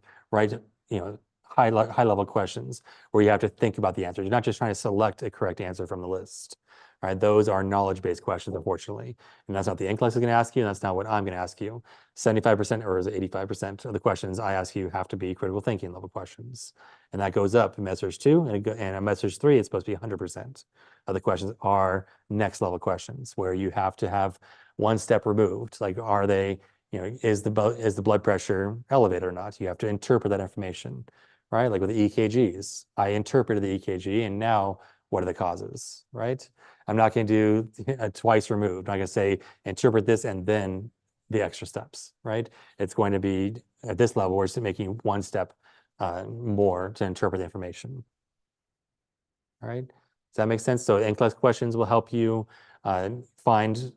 high level questions where you have to think about the answer. You're not just trying to select a correct answer from the list. Right, those are knowledge-based questions, unfortunately, and that's not the NCLEX is going to ask you, and that's not what I'm going to ask you. 75% or is it 85% of the questions I ask you have to be critical thinking level questions, and that goes up in Message 2, and in Message 3, it's supposed to be 100% of the questions are next level questions where you have to have one step removed. Like, are they, is the blood pressure elevated or not? You have to interpret that information, right? Like with the EKGs, I interpreted the EKG, and now what are the causes, right? I'm not going to do a twice removed. I'm not going to say interpret this and then the extra steps, right? It's going to be at this level, we're just making one step more to interpret the information. All right. Does that make sense? So NCLEX questions will help you find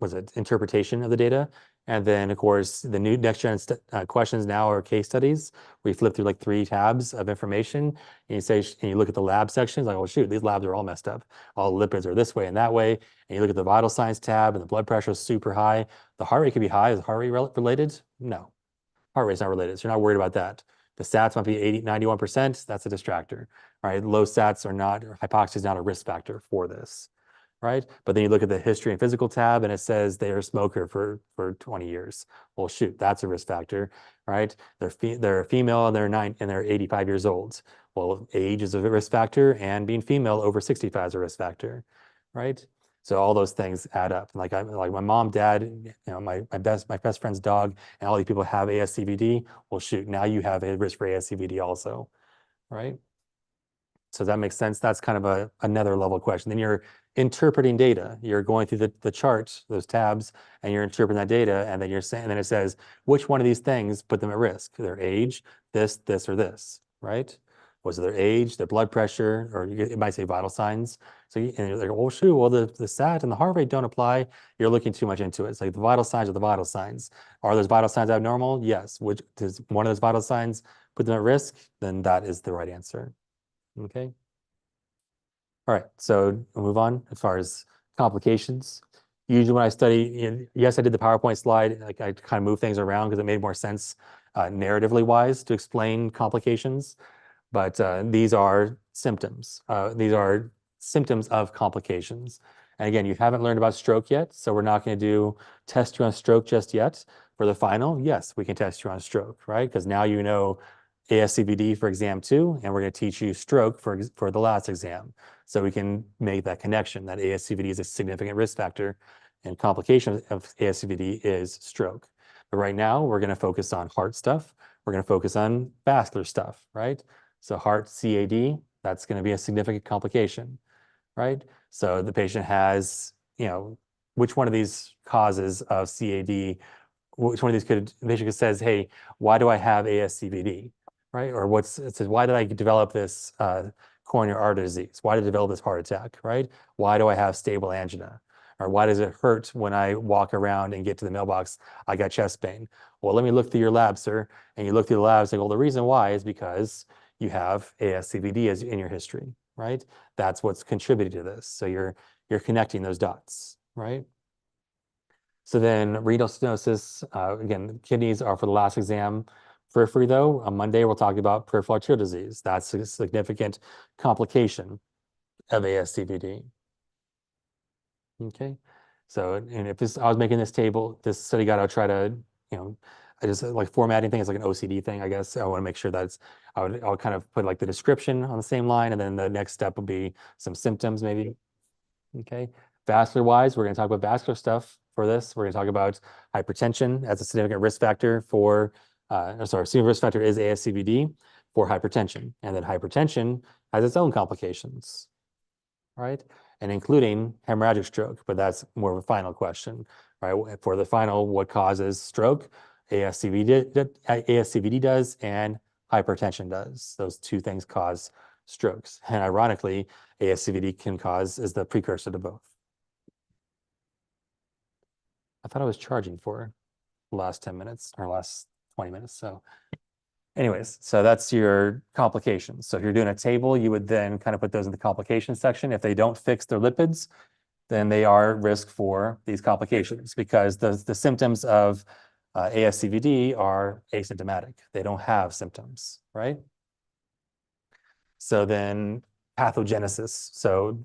was it interpretation of the data. And then, of course, the new next gen questions now are case studies. We flip through like 3 tabs of information, and you say, and you look at the lab sections, like, oh shoot, these labs are all messed up. All the lipids are this way and that way. And you look at the vital signs tab, and the blood pressure is super high. The heart rate could be high. Is the heart rate related? No, heart rate's not related. So you're not worried about that. The stats might be 80, 91%. That's a distractor, right? Low stats are not, or hypoxia is not a risk factor for this, right? But then you look at the history and physical tab, and it says they're a smoker for 20 years. Well, shoot, that's a risk factor, right? They're a female and they're 85 years old. Well, age is a risk factor, and being female over 65 is a risk factor, right? So all those things add up. Like my mom, dad, my best friend's dog, and all these people have ASCVD. Well, shoot, now you have a risk for ASCVD also, right? So that makes sense. That's kind of another level question. Then you're interpreting data. You're going through the chart, those tabs, and you're interpreting that data. And then you're saying, and then it says, which one of these things put them at risk? Their age, this, or this, right? Was it their age, their blood pressure, or it might say vital signs. So and you're like, well, shoot, well, the SAT and the heart rate don't apply. You're looking too much into it. It's like the vital signs are the vital signs. Are those vital signs abnormal? Yes. Which does one of those vital signs put them at risk? Then that is the right answer. Okay. All right, so we'll move on as far as complications. Usually when I study, yes, I did the PowerPoint slide, like I kind of move things around because it made more sense narratively wise to explain complications. But these are symptoms. These are symptoms of complications. And again, you haven't learned about stroke yet, so we're not going to test you on stroke just yet. For the final, yes, we can test you on stroke, right? Because now you know ASCVD for exam 2, and we're going to teach you stroke for the last exam. So we can make that connection that ASCVD is a significant risk factor, and complication of ASCVD is stroke. But right now, we're going to focus on heart stuff. We're going to focus on vascular stuff, right? So heart CAD, that's going to be a significant complication, right? So the patient has, which one of these causes of CAD, which one of these the patient says, hey, why do I have ASCVD, right? Or it says, why did I develop this coronary artery disease? Why did I develop this heart attack, right? Why do I have stable angina? Or why does it hurt when I walk around and get to the mailbox? I got chest pain. Well, let me look through your lab, sir. And you look through the lab and say, well, the reason why is because you have ASCVD as in your history, right? That's what's contributed to this. So you're connecting those dots, right? So then renal stenosis, again, kidneys are for the last exam. Periphery, though, on Monday, we'll talk about peripheral arterial disease. That's a significant complication of ASCVD. Okay, so, and if I was making this table, this study guide, I'll try to, I just like formatting thing is like an OCD thing, I guess. I want to make sure that I would kind of put like the description on the same line, and then the next step would be some symptoms maybe. Okay, vascular wise, we're going to talk about vascular stuff for this. We're going to talk about hypertension as a significant risk factor for, significant risk factor is ASCVD for hypertension. And then hypertension has its own complications, right? And including hemorrhagic stroke, but that's more of a final question, right? For the final, what causes stroke? ASCVD does, and hypertension does. Those two things cause strokes. And ironically, ASCVD is the precursor to both. I thought I was charging for the last 10 minutes or last 20 minutes. So anyways, so that's your complications. So if you're doing a table, you would then kind of put those in the complications section. If they don't fix their lipids, then they are at risk for these complications because the symptoms of ASCVD are asymptomatic. They don't have symptoms, right? So then pathogenesis. So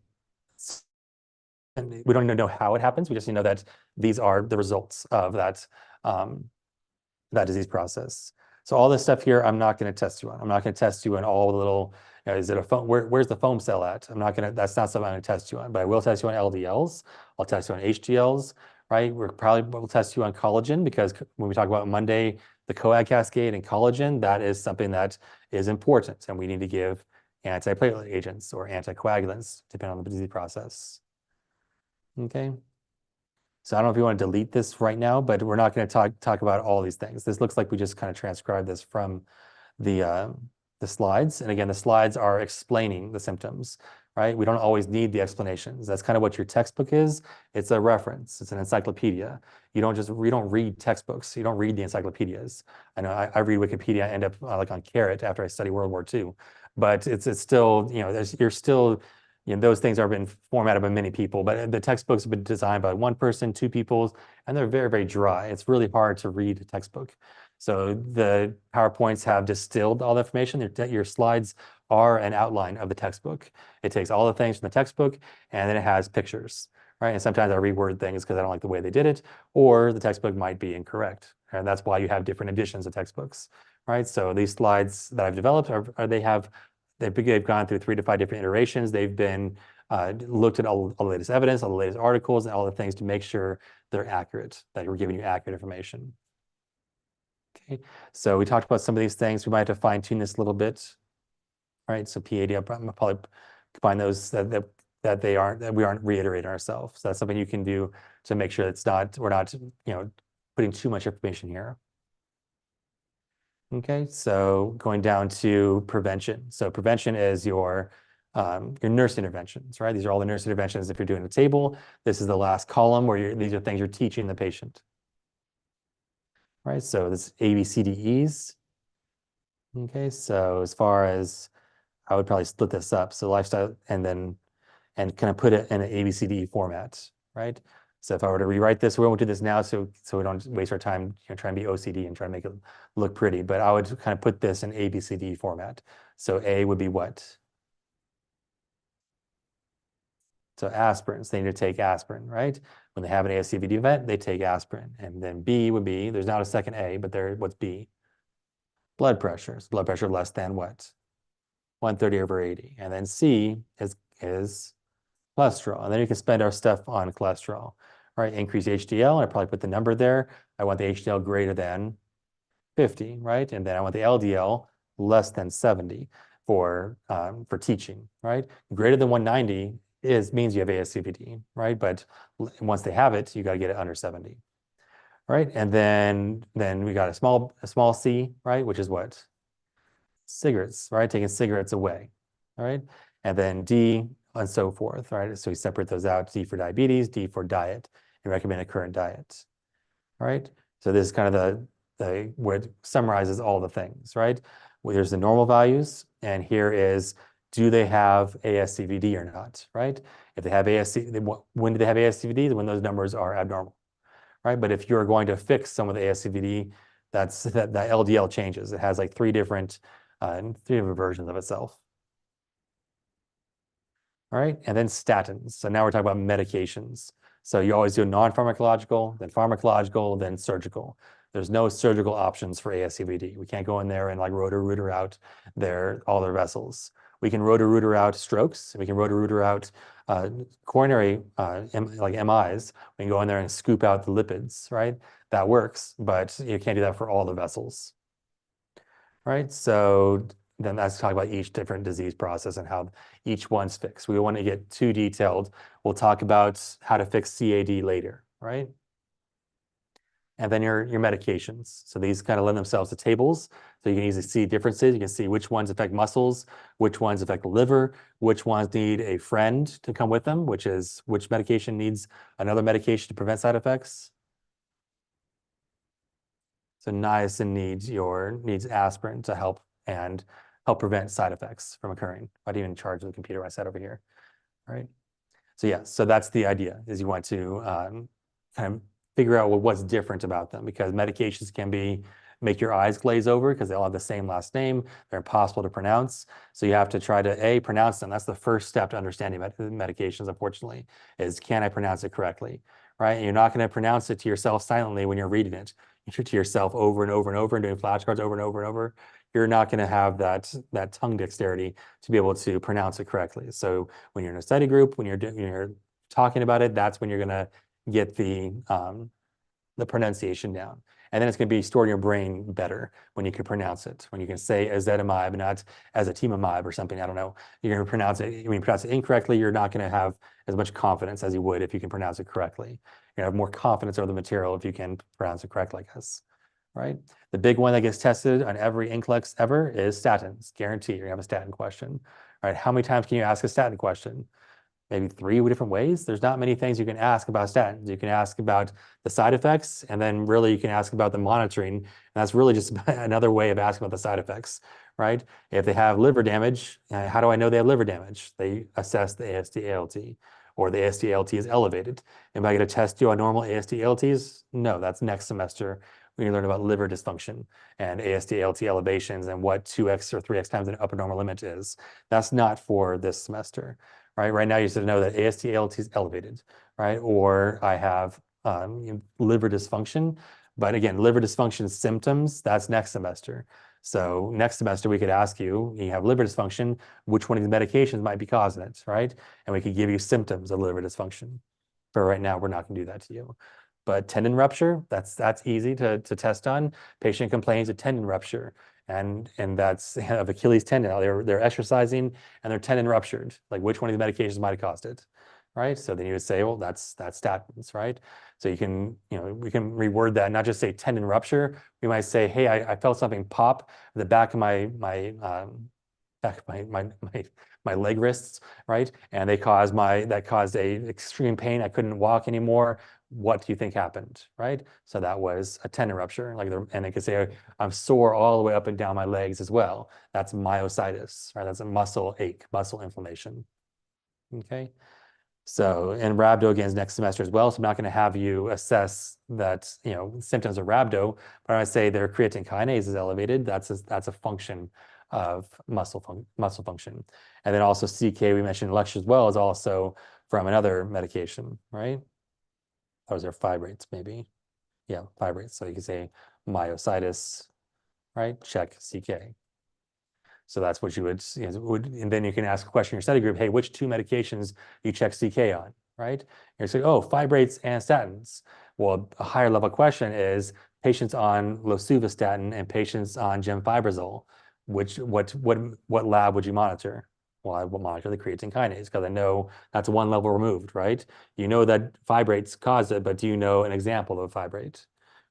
and we don't even know how it happens. We just know that these are the results of that, that disease process. So all this stuff here, I'm not going to test you on. I'm not going to test you on all the little, is it a foam? Where's the foam cell at? I'm not going to, that's not something I'm going to test you on, but I will test you on LDLs. I'll test you on HDLs, right? We'll test you on collagen because when we talk about Monday, the coag cascade and collagen, that is something that is important. And we need to give antiplatelet agents or anticoagulants, depending on the disease process. Okay. So I don't know if you want to delete this right now, but we're not going to talk about all these things. This looks like we just kind of transcribed this from the slides. And again, the slides are explaining the symptoms, right? We don't always need the explanations. That's kind of what your textbook is. It's a reference. It's an encyclopedia. You don't read textbooks. You don't read the encyclopedias. I know I read Wikipedia. I end up like on Carrot after I study World War II. But it's still, you're still, those things are been formatted by many people, but the textbooks have been designed by one person, two people, and they're very, very dry. It's really hard to read a textbook. So the PowerPoints have distilled all the information. Your slides are an outline of the textbook. It takes all the things from the textbook, and then it has pictures, right? And sometimes I reword things because I don't like the way they did it, or the textbook might be incorrect. And that's why you have different editions of textbooks, right? So these slides that I've developed they've gone through 3 to 5 different iterations. They've been looked at all the latest evidence, all the latest articles, and all the things to make sure they're accurate, that we're giving you accurate information. Okay, so we talked about some of these things. We might have to fine tune this a little bit. All right, so PAD, I'll probably combine those that we aren't reiterating ourselves. So that's something you can do to make sure we're not putting too much information here. Okay, so going down to prevention. So prevention is your nurse interventions, right? These are all the nurse interventions. If you're doing a table, this is the last column where these are things you're teaching the patient. Right, so this ABCDEs. Okay, so as far as I would probably split this up. So lifestyle and kind of put it in an ABCD format, right? So if I were to rewrite this, we won't do this now, so we don't waste our time trying to be OCD and trying to make it look pretty. But I would kind of put this in ABCD format. So A would be what? So aspirins, they need to take aspirin, right? When they have an ASCVD event, they take aspirin. And then B would be, there's not a second A, but what's B? Blood pressure. So blood pressure less than what? 130/80. And then C is cholesterol. And then you can spend our stuff on cholesterol, right? Increase HDL, and I probably put the number there. I want the HDL greater than 50, right? And then I want the LDL less than 70 for teaching, right? Greater than 190 means you have ASCVD, right? But once they have it, you got to get it under 70, right? And then we got a small c, right? Which is what? Cigarettes, right? Taking cigarettes away, all right? And then D and so forth, right? So we separate those out, D for diabetes, D for diet, and recommend a current diet, all right? So this is kind of where it summarizes all the things, right? Well, here's the normal values, and here is, do they have ASCVD or not, right? If they have ASCVD, when do they have ASCVD? When those numbers are abnormal, right? But if you're going to fix some of the ASCVD, that LDL changes. It has like three different versions of itself. All right, and then statins. So now we're talking about medications. So you always do non-pharmacological, then pharmacological, then surgical. There's no surgical options for ASCVD. We can't go in there and like roto-rooter out all their vessels. We can roto-rooter out strokes. We can roto-rooter out coronary like MIs. We can go in there and scoop out the lipids, right? That works, but you can't do that for all the vessels, right? So then that's talking about each different disease process and how each one's fixed. We don't want to get too detailed. We'll talk about how to fix CAD later, right? And then your medications. So these kind of lend themselves to tables. So you can easily see differences. You can see which ones affect muscles, which ones affect the liver, which ones need a friend to come with them, which medication needs another medication to prevent side effects. So niacin needs aspirin to help prevent side effects from occurring. I didn't even charge the computer I set over here. All right. So yeah, so that's the idea, is you want to kind of figure out what's different about them, because medications can make your eyes glaze over because they all have the same last name. They're impossible to pronounce. So you have to try to pronounce them. That's the first step to understanding medications, unfortunately, is can I pronounce it correctly, right? And you're not going to pronounce it to yourself silently when you're reading it. You're to yourself over and over and over and doing flashcards over and over and over. You're not going to have that tongue dexterity to be able to pronounce it correctly. So when you're in a study group, when you're talking about it, that's when you're going to get the pronunciation down. And then it's going to be stored in your brain better when you can pronounce it, when you can say ezetimibe, not ezetimibe or something. I don't know. You're going to pronounce it. When you pronounce it incorrectly, you're not going to have as much confidence as you would if you can pronounce it correctly. You're going to have more confidence over the material if you can pronounce it correctly, I guess. Right? The big one that gets tested on every NCLEX ever is statins. Guarantee you're going to have a statin question. right? How many times can you ask a statin question? Maybe 3 different ways. There's not many things you can ask about statins. You can ask about the side effects, and then really you can ask about the monitoring. And that's really just another way of asking about the side effects, right? If they have liver damage, how do I know they have liver damage? They assess the AST-ALT, or the AST-ALT is elevated. Am I going to test you on normal AST-ALTs? No, that's next semester when you learn about liver dysfunction and AST-ALT elevations and what 2x or 3x times an upper normal limit is. That's not for this semester. Right? Right now, you should know that AST-ALT is elevated, right? Or I have liver dysfunction. But again, liver dysfunction symptoms, that's next semester. So next semester, we could ask you, you have liver dysfunction, which one of these medications might be causing it, right? And we could give you symptoms of liver dysfunction. But right now, we're not going to do that to you. But tendon rupture, that's easy to test on. Patient complains of tendon rupture. And that's of Achilles tendon. They're exercising and their tendon ruptured. Like, which one of the medications might have caused it, right? So then you would say, well, that's statins, right? So we can reword that, not just say tendon rupture. We might say, hey, I felt something pop in the back of my leg wrists, right? And that caused a extreme pain. I couldn't walk anymore. What do you think happened, right? So that was a tendon rupture. And they could say, I'm sore all the way up and down my legs as well. That's myositis, right? That's a muscle ache, muscle inflammation. Okay. So, and rhabdo again is next semester as well. So I'm not going to have you assess that, symptoms of rhabdo, but I say their creatine kinase is elevated. That's a function of muscle function. And then also CK, we mentioned in lecture as well, is also from another medication, right? Those are fibrates, maybe. Yeah, fibrates. So you can say myositis, right? Check CK. So that's what you would, and then you can ask a question in your study group, hey, which 2 medications you check CK on, right? You're saying, oh, fibrates and statins. Well, a higher level question is patients on rosuvastatin and patients on gemfibrozil, what lab would you monitor? Well, I will monitor the creatine kinase because I know that's one level removed, right? You know that fibrates cause it, but do you know an example of a fibrate,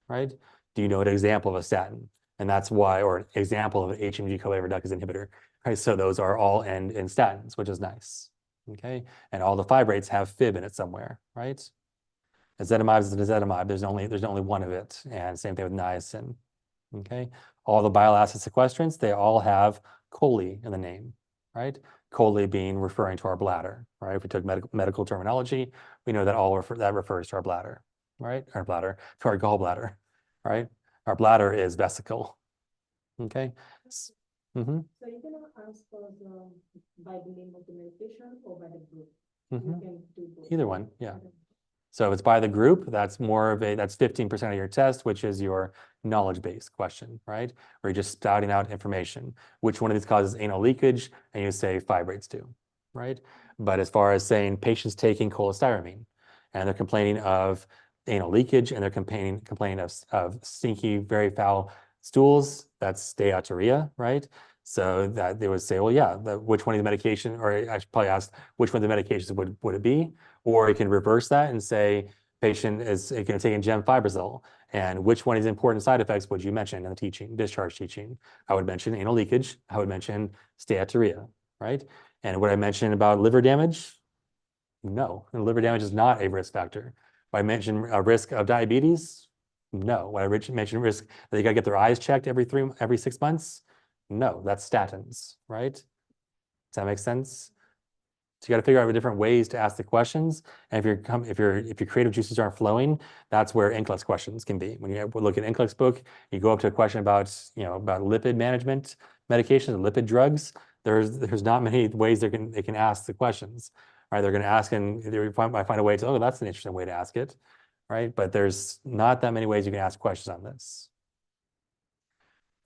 right? Do you know an example of a statin? And that's why, or an example of an HMG-CoA reductase inhibitor, right? So those are all in statins, which is nice, okay? And all the fibrates have Fib in it somewhere, right? Ezetimibe is ezetimibe. There's only one of it, and same thing with niacin, okay? All the bile acid sequestrants, they all have chole in the name, right? Chole being referring to our bladder, right? If we took medical terminology, we know that refers to our bladder, right? Our bladder, to our gallbladder, right? Our bladder is vesicle. Okay. Mm-hmm. So you're gonna ask us by the name of the medication or by the group? Mm-hmm. You can do both. Either one, yeah. Okay. So if it's by the group, that's 15% of your test, which is your knowledge-based question, right? Where you're just spouting out information. Which one of these causes anal leakage? And you say fibrates do, right? But as far as saying patients taking cholestyramine and they're complaining of anal leakage and they're complaining of stinky, very foul stools, that's steatorrhea, right? So that they would say, well, yeah, which one of the medication, or I should probably ask, which one of the medications would it be? Or you can reverse that and say, patient is going to take in gemfibrozil, and which one of these important side effects would you mention in the discharge teaching? I would mention anal leakage. I would mention steatorrhea, right? And would I mention about liver damage? No, and liver damage is not a risk factor. Would I mention a risk of diabetes? No. Would I mention risk that you got to get their eyes checked every 6 months? No, that's statins, right? Does that make sense? So you got to figure out different ways to ask the questions. And if your creative juices aren't flowing, that's where NCLEX questions can be. When you look at NCLEX book, you go up to a question about lipid management medications and lipid drugs. There's not many ways they can ask the questions. Right? They're going to ask and they might find a way to, oh, that's an interesting way to ask it, right? But there's not that many ways you can ask questions on this.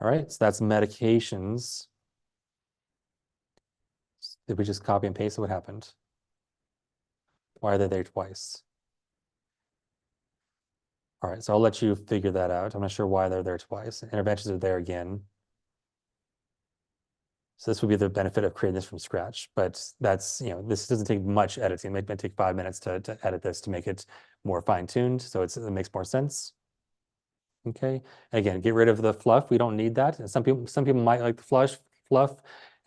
All right, so that's medications. Did we just copy and paste? What happened? Why are they there twice? All right, so I'll let you figure that out. I'm not sure why they're there twice. Interventions are there again. So this would be the benefit of creating this from scratch. But that's, this doesn't take much editing. It might take 5 minutes to edit this to make it more fine-tuned. So it makes more sense. Okay, and again, get rid of the fluff. We don't need that. And some people might like the fluff,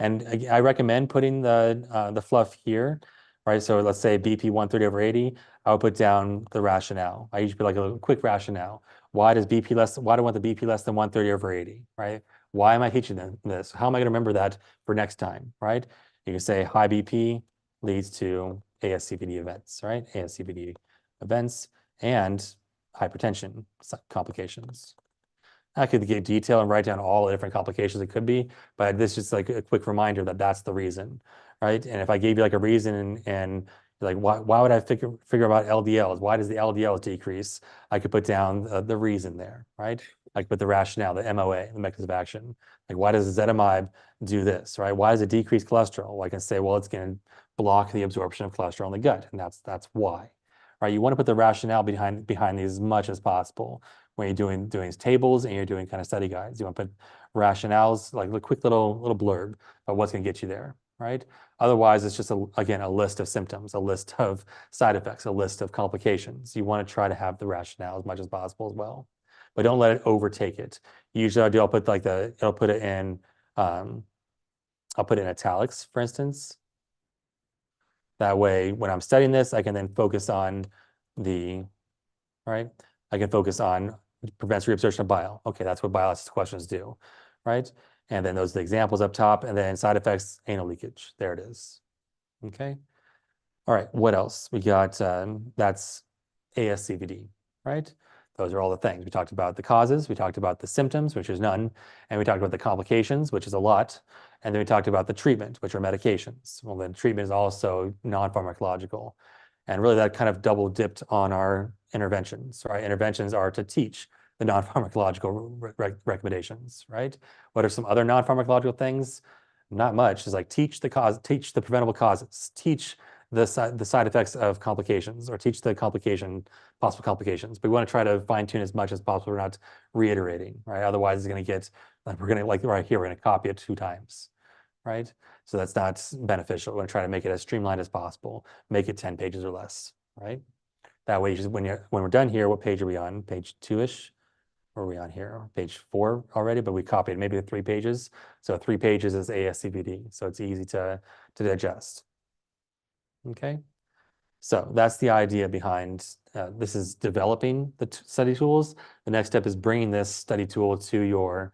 And I recommend putting the fluff here, right? So let's say BP 130/80, I would put down the rationale. I usually put like a quick rationale. Why do I want the BP less than 130/80, right? Why am I teaching them this? How am I going to remember that for next time, right? You can say high BP leads to ASCVD events, right? ASCVD events and hypertension complications. I could give detail and write down all the different complications it could be, but this is just like a quick reminder that that's the reason, right? And if I gave you like a reason and like, why would I figure about LDLs? Why does the LDLs decrease? I could put down the reason there, right? I could put the rationale, the MOA, the mechanism of action. Like, why does ezetimibe do this, right? Why does it decrease cholesterol? Well, I can say, well, it's going to block the absorption of cholesterol in the gut, and that's why, right? You want to put the rationale behind these as much as possible when you're doing tables and you're doing kind of study guides. You want to put rationales, like a quick little blurb of what's going to get you there, right? Otherwise, it's just, again, a list of symptoms, a list of side effects, a list of complications. You want to try to have the rationale as much as possible as well, but don't let it overtake it. Usually I'll put like I'll put it in italics, for instance. That way, when I'm studying this, I can then focus on right? I can focus on prevents reabsorption of bile. Okay, that's what bile acid questions do, right? And then those are the examples up top, and then side effects, anal leakage. There it is. Okay. All right, what else? We got, that's ASCVD, right? Those are all the things. We talked about the causes, we talked about the symptoms, which is none, and we talked about the complications, which is a lot, and then we talked about the treatment, which are medications. Well, then treatment is also non-pharmacological. And really that kind of double dipped on our interventions, right? Interventions are to teach the non-pharmacological recommendations, right? What are some other non-pharmacological things? Not much. It's like teach the preventable causes, teach the side effects of complications, or teach the possible complications. But we want to try to fine tune as much as possible. We're not reiterating, right? Otherwise, it's going to get like right here, we're going to copy it 2 times, right? So that's not beneficial. We're going to try to make it as streamlined as possible. Make it 10 pages or less, right? That way, when we're done here, what page are we on? Page 2-ish. Or are we on here? Page 4 already, but we copied maybe 3 pages. So 3 pages is ASCVD. So it's easy to digest. Okay. So that's the idea behind this is developing the study tools. The next step is bringing this study tool to your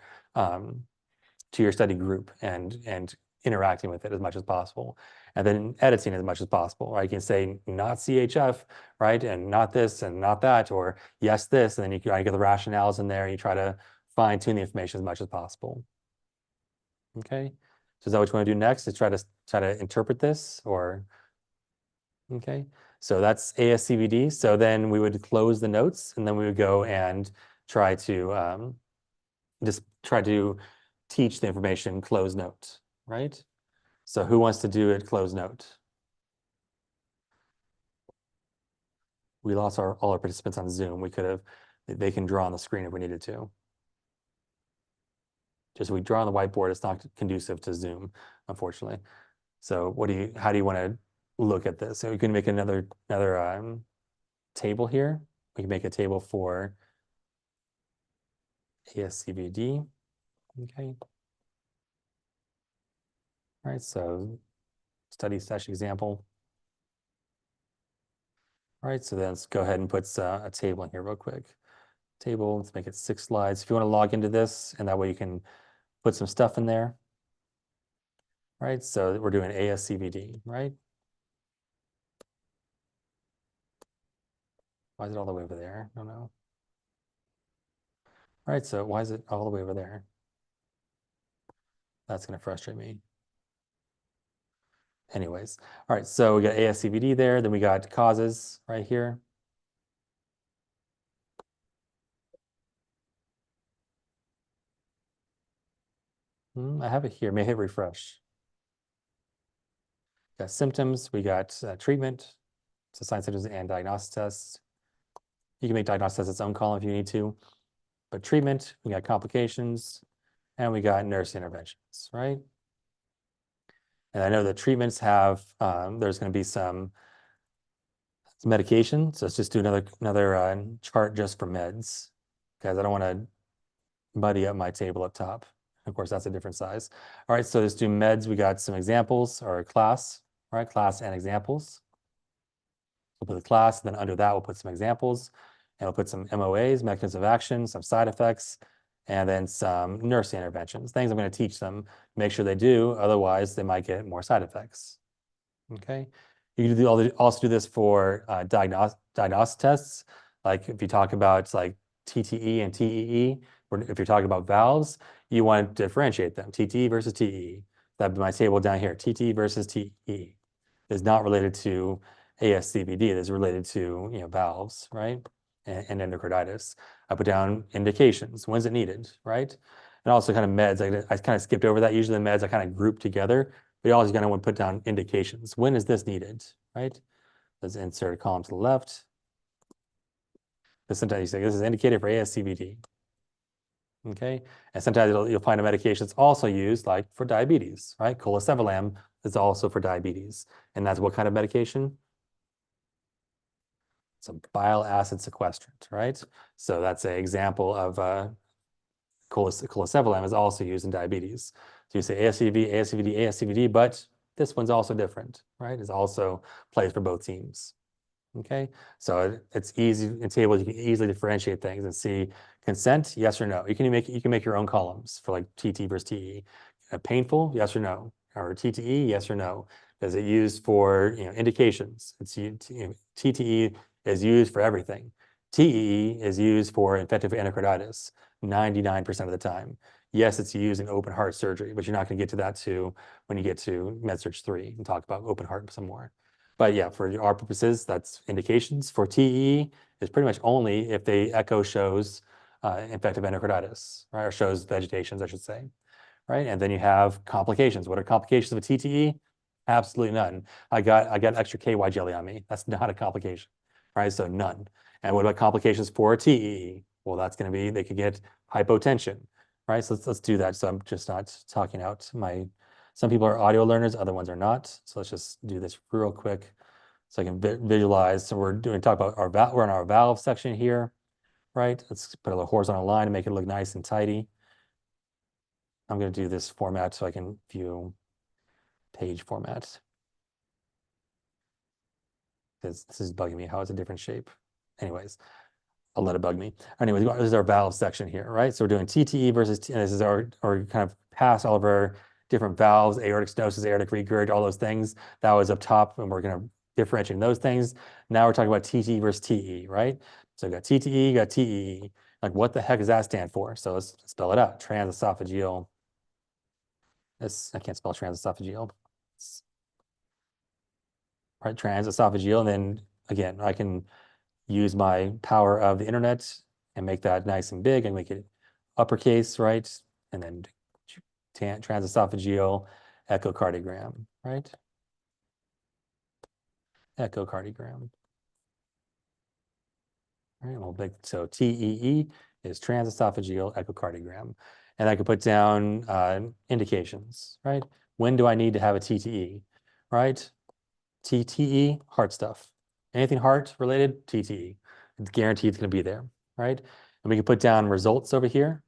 study group and interacting with it as much as possible, and then editing as much as possible. Right? You can say not CHF, right, and not this and not that, or yes this, and then you get the rationales in there. And you try to fine tune the information as much as possible. Okay, so is that what you want to do next? Is try to interpret this, or okay? So that's ASCVD. So then we would close the notes, and then we would go and try to teach the information close note, right? So who wants to do it close note? We lost all our participants on Zoom. They can draw on the screen if we needed to. Just we draw on the whiteboard, it's not conducive to Zoom, unfortunately. So how do you want to look at this? So we can make another table here. We can make a table for ASCVD. Okay. All right, so study Sesh example. All right, so then let's go ahead and put a table in here real quick. Table, let's make it 6 slides. If you want to log into this, and that way you can put some stuff in there. All right, so we're doing ASCVD, right? Why is it all the way over there? I don't know. All right, so why is it all the way over there? That's going to frustrate me. Anyways, all right, so we got ASCVD there, then we got causes right here. I have it here, may hit refresh. Got symptoms, we got treatment, so signs, symptoms, and diagnosis tests. You can make diagnosis tests its own column if you need to, but treatment, we got complications, and we got nurse interventions, right? And I know that treatments have, there's going to be some medication. So let's just do another chart just for meds, because I don't want to muddy up my table up top. Of course, that's a different size. All right, so let's do meds. We got some examples or class, right? Class and examples. We'll put the class, then under that, we'll put some examples, and we'll put some MOAs, mechanisms of action, some side effects, and then some nurse interventions, things I'm going to teach them, make sure they do, otherwise they might get more side effects. Okay. You can also do this for diagnostic tests. Like if you talk about like TTE and TEE, or if you're talking about valves, you want to differentiate them, TTE versus TEE. That'd be my table down here, TTE versus TE. Is not related to ASCVD, it is related to valves, right? And endocarditis. I put down indications, when's it needed, right? And also kind of meds, I kind of skipped over that. Usually the meds I kind of group together. We always kind of want to put down indications. When is this needed, right? Let's insert a column to the left. Sometimes you say this is indicated for ASCVD. Okay, and sometimes you'll find a medication that's also used like for diabetes, right? Colesevelam is also for diabetes. And that's what kind of medication? It's a bile acid sequestrant, right? So that's an example of colesevelam is also used in diabetes. So you say ASCVD, ASCVD, ASCVD, but this one's also different, right? It also plays for both teams. Okay, so it's easy in tables. You can easily differentiate things and see consent, yes or no. You can make your own columns for like TT versus TE. Painful, yes or no, or TTE, yes or no. Is it used for indications? TTE is used for everything. TEE is used for infective endocarditis 99% of the time. Yes, it's used in open heart surgery, but you're not going to get to that too when you get to MedSearch 3 and talk about open heart some more. But yeah, for our purposes, that's indications. For TE, is pretty much only if the echo shows infective endocarditis, right? Or shows vegetations, I should say, right? And then you have complications. What are complications of a TTE? Absolutely none. I got extra KY jelly on me. That's not a complication, right? So none. And what about complications for a TEE? Well, that's going to be, they could get hypotension, right? So let's do that. So I'm just not talking out some people are audio learners, other ones are not. So let's just do this real quick so I can visualize. So we're talk about we're in our valve section here, right? Let's put a little horizontal line to make it look nice and tidy. I'm going to do this format so I can view page format. Because this is bugging me how it's a different shape. Anyways, I'll let it bug me. Anyways, this is our valve section here, right? So we're doing TTE versus, and this is our kind of past all of our different valves, aortic stenosis, aortic regurg, all those things. That was up top, and we're going to differentiate those things. Now we're talking about TTE versus TE, right? So we got TTE, got TEE. Like, what the heck does that stand for? So let's spell it out. Transesophageal. I can't spell transesophageal. Right, transesophageal, and then again, I can use my power of the internet and make that nice and big and make it uppercase, right? And then transesophageal echocardiogram, right? Echocardiogram. All right, well, so TEE is transesophageal echocardiogram. And I could put down indications, right? When do I need to have a TTE, right? TTE, heart stuff. Anything heart related, TTE. It's guaranteed it's going to be there, right? And we can put down results over here,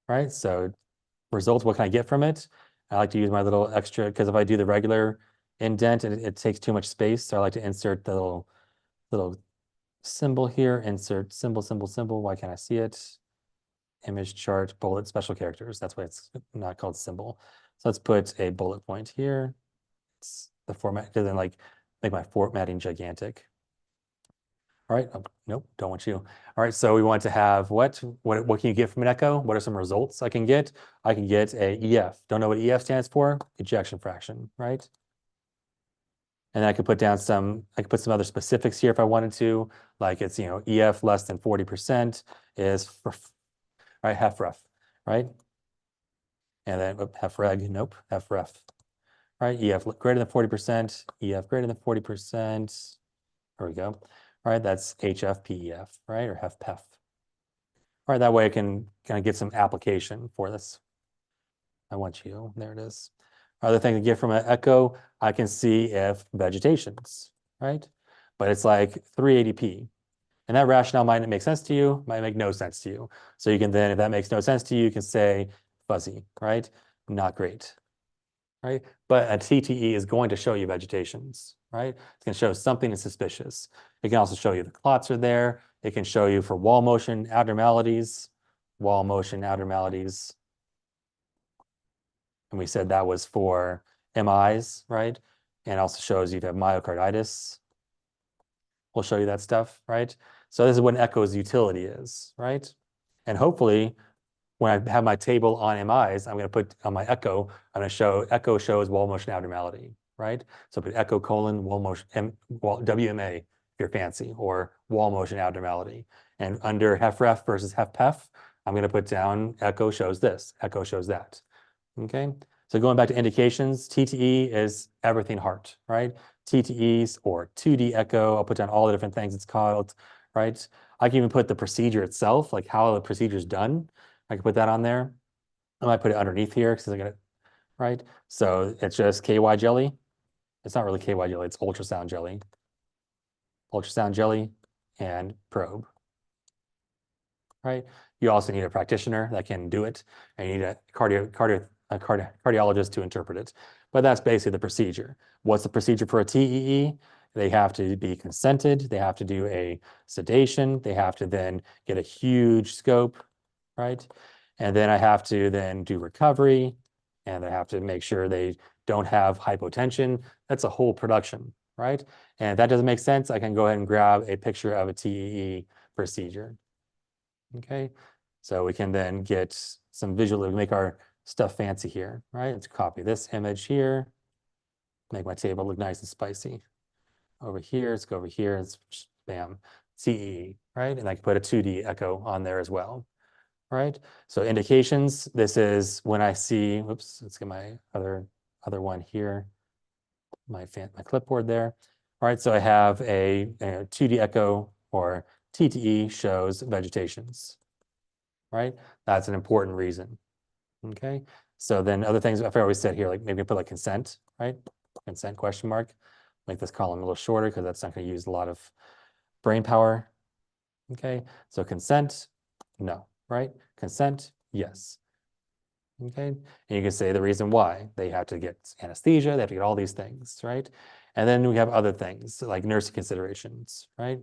right? So results, what can I get from it? I like to use my little extra, because if I do the regular indent, it takes too much space. So I like to insert the little symbol here, insert symbol, symbol, symbol. Why can't I see it? Image, chart, bullet, special characters. That's why it's not called symbol. So let's put a bullet point here. It's the format, because then like make my formatting gigantic. All right. Oh, nope, don't want you. All right. So we want to have what can you get from an echo? What are some results I can get? I can get a EF. Don't know what EF stands for? Ejection fraction, right? And then I could put down I could put some other specifics here if I wanted to, like it's, EF less than 40% is, right, HFrEF, right? And then HFrEG, nope, HFrEF, right? EF greater than 40%, EF greater than 40%. There we go. All right, that's HFPEF, right, or HFpEF. All right, that way I can kind of get some application for this. I want you, there it is. Other thing to get from an echo, I can see if vegetations, right? But it's like 380p. And that rationale might make sense to you, might make no sense to you. So you can then, if that makes no sense to you, you can say fuzzy, right? Not great, right? But a TTE is going to show you vegetations, right? It's going to show something is suspicious. It can also show you the clots are there. It can show you for wall motion abnormalities, wall motion abnormalities. And we said that was for MIs, right? And also shows you have myocarditis. We'll show you that stuff, right? So this is what an echo's utility is, right? And hopefully, when I have my table on MIs, I'm going to put on my echo, I'm going to show echo shows wall motion abnormality, right? So put echo colon wall motion, WMA if you're fancy, or wall motion abnormality. And under HFrEF versus HFpEF, I'm going to put down echo shows this, echo shows that, okay? So going back to indications, TTE is everything heart, right? TTEs or 2D echo, I'll put down all the different things it's called, right? I can even put the procedure itself, like how the procedure is done. I can put that on there. I might put it underneath here because I got it, right? So it's just KY jelly. It's not really KY jelly, it's ultrasound jelly. Ultrasound jelly and probe, right? You also need a practitioner that can do it, and you need a cardiologist to interpret it. But that's basically the procedure. What's the procedure for a TEE? They have to be consented. They have to do a sedation. They have to then get a huge scope, right? And then I have to then do recovery, and I have to make sure they don't have hypotension. That's a whole production, right? And if that doesn't make sense, I can go ahead and grab a picture of a TEE procedure. Okay, so we can then get some visual, make our stuff fancy here, right? Let's copy this image here, make my table look nice and spicy. Over here, let's go over here, it's bam, TEE, right? And I can put a 2D echo on there as well, right? So indications, this is when I see, whoops, let's get my other one here, my clipboard there. All right, so I have a 2D echo or TTE shows vegetations, right? That's an important reason, okay? So then other things, I've always said here, like maybe put like consent, right? Consent question mark. Make this column a little shorter because that's not going to use a lot of brain power, okay? So consent, no, right? Consent, yes. Okay, and you can say the reason why. They have to get anesthesia, they have to get all these things, right? And then we have other things like nursing considerations, right?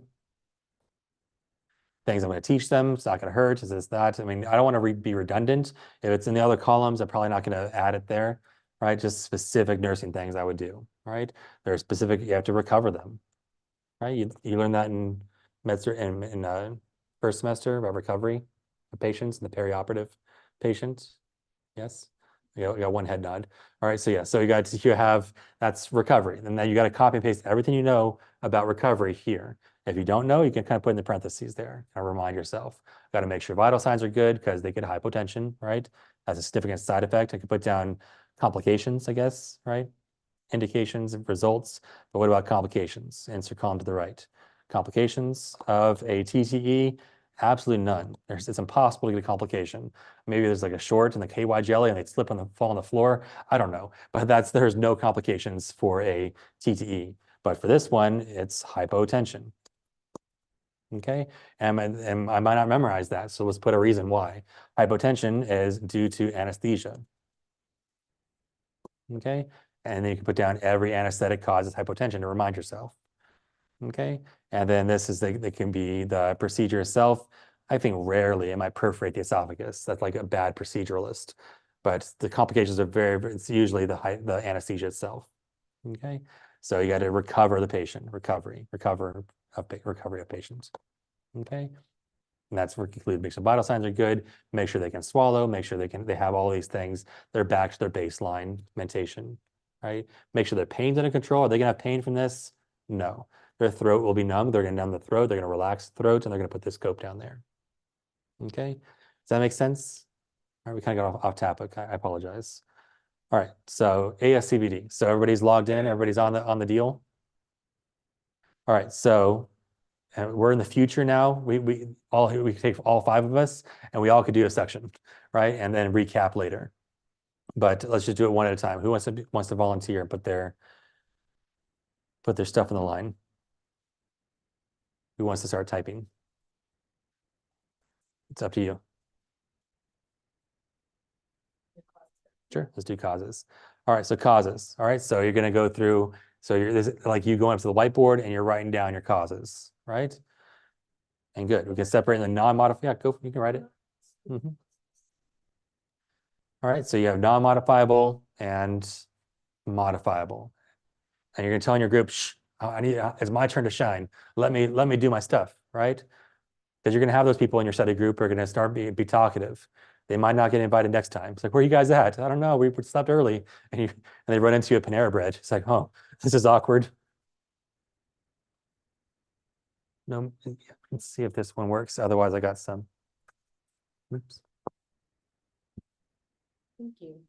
Things I'm going to teach them, it's not going to hurt, is this, that. I mean, I don't want to be redundant. If it's in the other columns, I'm probably not going to add it there, right? Just specific nursing things I would do, right? There are specific, you have to recover them, right? You learn that in first semester about recovery of patients and the perioperative patients. Yes, you got one head nod. All right, so yeah, so you have that's recovery, and then you got to copy and paste everything you know about recovery here. If you don't know, you can kind of put in the parentheses there, kind of remind yourself. Got to make sure vital signs are good because they get hypotension, right? That's a significant side effect. I could put down complications, I guess, right? Indications and results, but what about complications? Insert column to the right. Complications of a TTE, absolutely none. It's impossible to get a complication. Maybe there's like a short in the KY jelly and they slip on fall on the floor. I don't know, but there's no complications for a TTE. But for this one, it's hypotension. Okay, and I might not memorize that, so let's put a reason why. Hypotension is due to anesthesia. Okay, and then you can put down every anesthetic causes hypotension to remind yourself. Okay, and then this is they can be the procedure itself. I think rarely it might perforate the esophagus. That's like a bad proceduralist, but the complications are it's usually the anesthesia itself. Okay, so you got to recover the patient, recovery of patients. Okay, and that's where conclude. Make sure vital signs are good. Make sure they can swallow. Make sure they have all these things. They're back to their baseline mentation. Right. Make sure their pain's under control. Are they gonna have pain from this? No. Their throat will be numb. They're gonna numb the throat. They're gonna relax the throat, and they're gonna put this scope down there. Okay. Does that make sense? All right. We kind of got off topic. I apologize. All right. So ASCVD. So everybody's logged in. Everybody's on the deal. All right. So. And we're in the future now. We could take all 5 of us and we all could do a section, right? And then recap later. But let's just do it one at a time. Who wants to volunteer and put their stuff on the line? Who wants to start typing? It's up to you. Sure, let's do causes. All right, so causes. All right, so you're going to go through. So you're like you going up to the whiteboard and you're writing down your causes, right? And good. We can separate the non-modifiable. Yeah, go. You can write it. Mhm. All right, so you have non-modifiable and modifiable, and you're going to tell in your group, "Shh, I need. It's my turn to shine. Let me do my stuff," right? Because you're going to have those people in your study group who are going to start be talkative. They might not get invited next time. It's like, where are you guys at? I don't know. We slept early, and they run into a Panera Bread. It's like, oh, this is awkward. No, let's see if this one works. Otherwise, I got some. Oops. Thank you.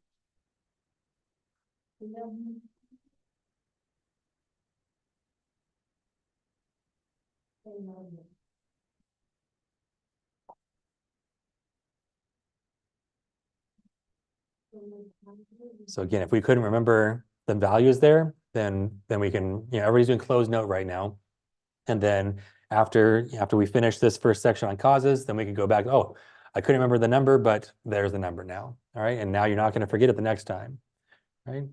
So again, if we couldn't remember the values there, then we can, everybody's doing closed note right now. And then after we finish this first section on causes, then we can go back, oh, I couldn't remember the number, but there's the number now. All right. And now you're not going to forget it the next time. Right.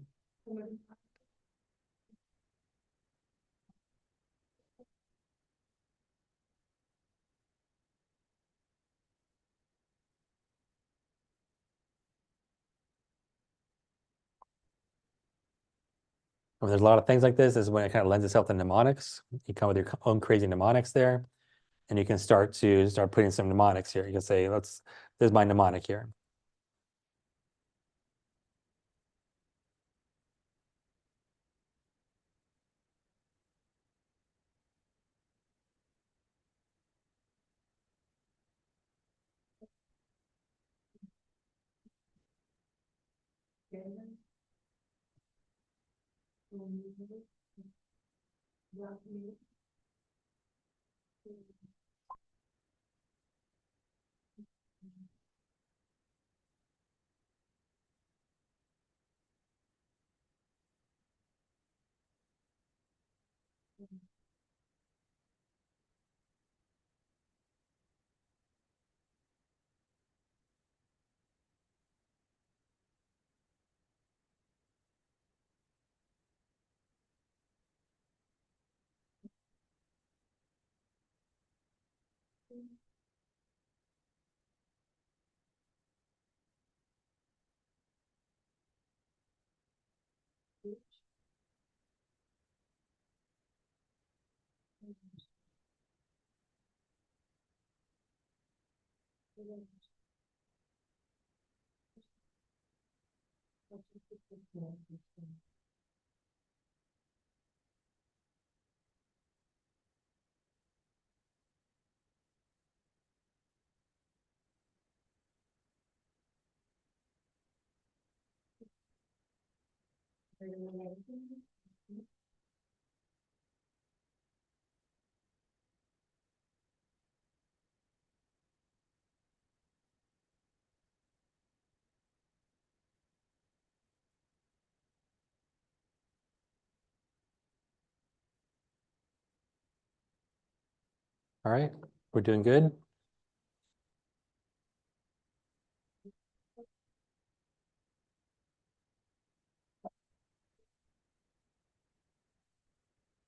When there's a lot of things like this is when it kind of lends itself to mnemonics. You come with your own crazy mnemonics there, and you can start putting some mnemonics here. You can say, there's my mnemonic here. All right, we're doing good.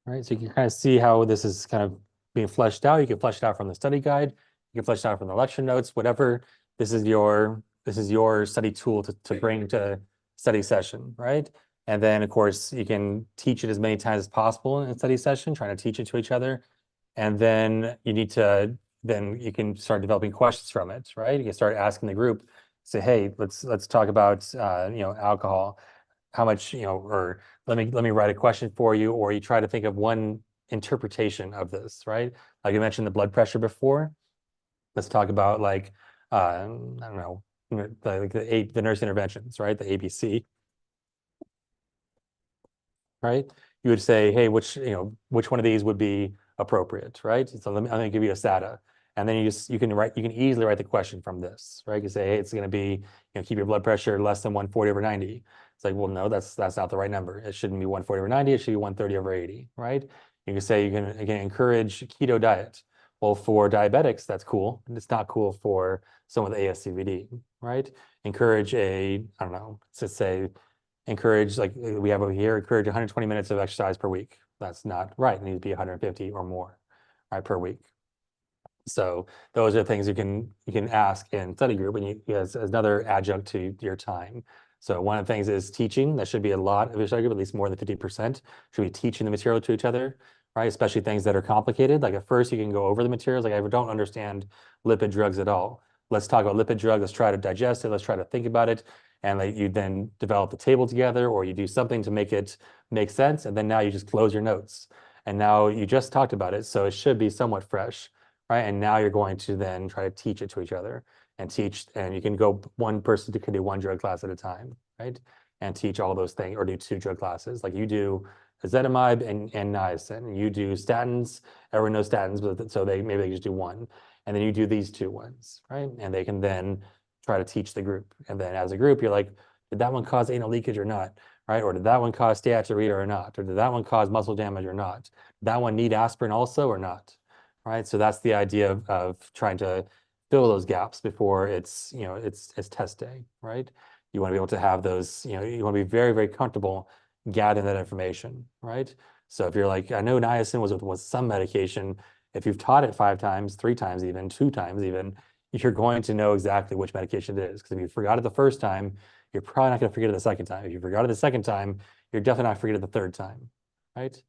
All right, so you can kind of see how this is kind of being fleshed out. You can flesh it out from the study guide. You can flesh it out from the lecture notes, whatever. This is your study tool to bring to study session, right? And then, of course, you can teach it as many times as possible in a study session, trying to teach it to each other. And then then you can start developing questions from it, right? You can start asking the group, say, hey, let's talk about alcohol. How much, or let me write a question for you, or you try to think of one interpretation of this, right? Like I mentioned the blood pressure before. Let's talk about like I don't know, the nurse interventions, right? The ABC, right? You would say, hey, which one of these would be appropriate, right? So I'm gonna give you a SATA. And then you can easily write the question from this, right? You say, hey, it's gonna be, keep your blood pressure less than 140/90. It's like, well, no, that's not the right number. It shouldn't be 140/90, it should be 130/80, right? You can say you can encourage keto diet. Well, for diabetics, that's cool. It's not cool for someone with ASCVD, right? Encourage I don't know, let's say, encourage, like we have over here, encourage 120 minutes of exercise per week. That's not right. It needs to be 150 or more, right, per week. So those are things you can ask in study group, and as another adjunct to your time. So one of the things is teaching. That should be a lot of your study group, at least more than 50%. Should be teaching the material to each other, right? Especially things that are complicated. Like at first you can go over the materials. Like I don't understand lipid drugs at all. Let's talk about lipid drugs. Let's try to digest it. Let's try to think about it. And like you then develop the table together, or you do something to make it make sense. And then now you just close your notes. And now you just talked about it. So it should be somewhat fresh, right? And now you're going to then try to teach it to each other and teach, and you can go, one person can do one drug class at a time, right? And teach all those things, or do 2 drug classes. Like you do ezetimibe and niacin, and you do statins. Everyone knows statins, but so maybe they just do one. And then you do these 2 ones, right? And they can then try to teach the group. And then as a group, you're like, did that one cause anal leakage or not? Right? Or did that one cause steatorrhea or not? Or did that one cause muscle damage or not? Did that one need aspirin also or not? Right? So that's the idea of trying to fill those gaps before it's test day, right? You want to be able to have those, you want to be very, very comfortable gathering that information, right? So if you're like, I know niacin was some medication, if you've taught it 5 times, 3 times even, 2 times even, you're going to know exactly which medication it is. Because if you forgot it the first time, you're probably not going to forget it the second time. If you forgot it the second time, you're definitely not forget it the third time, right?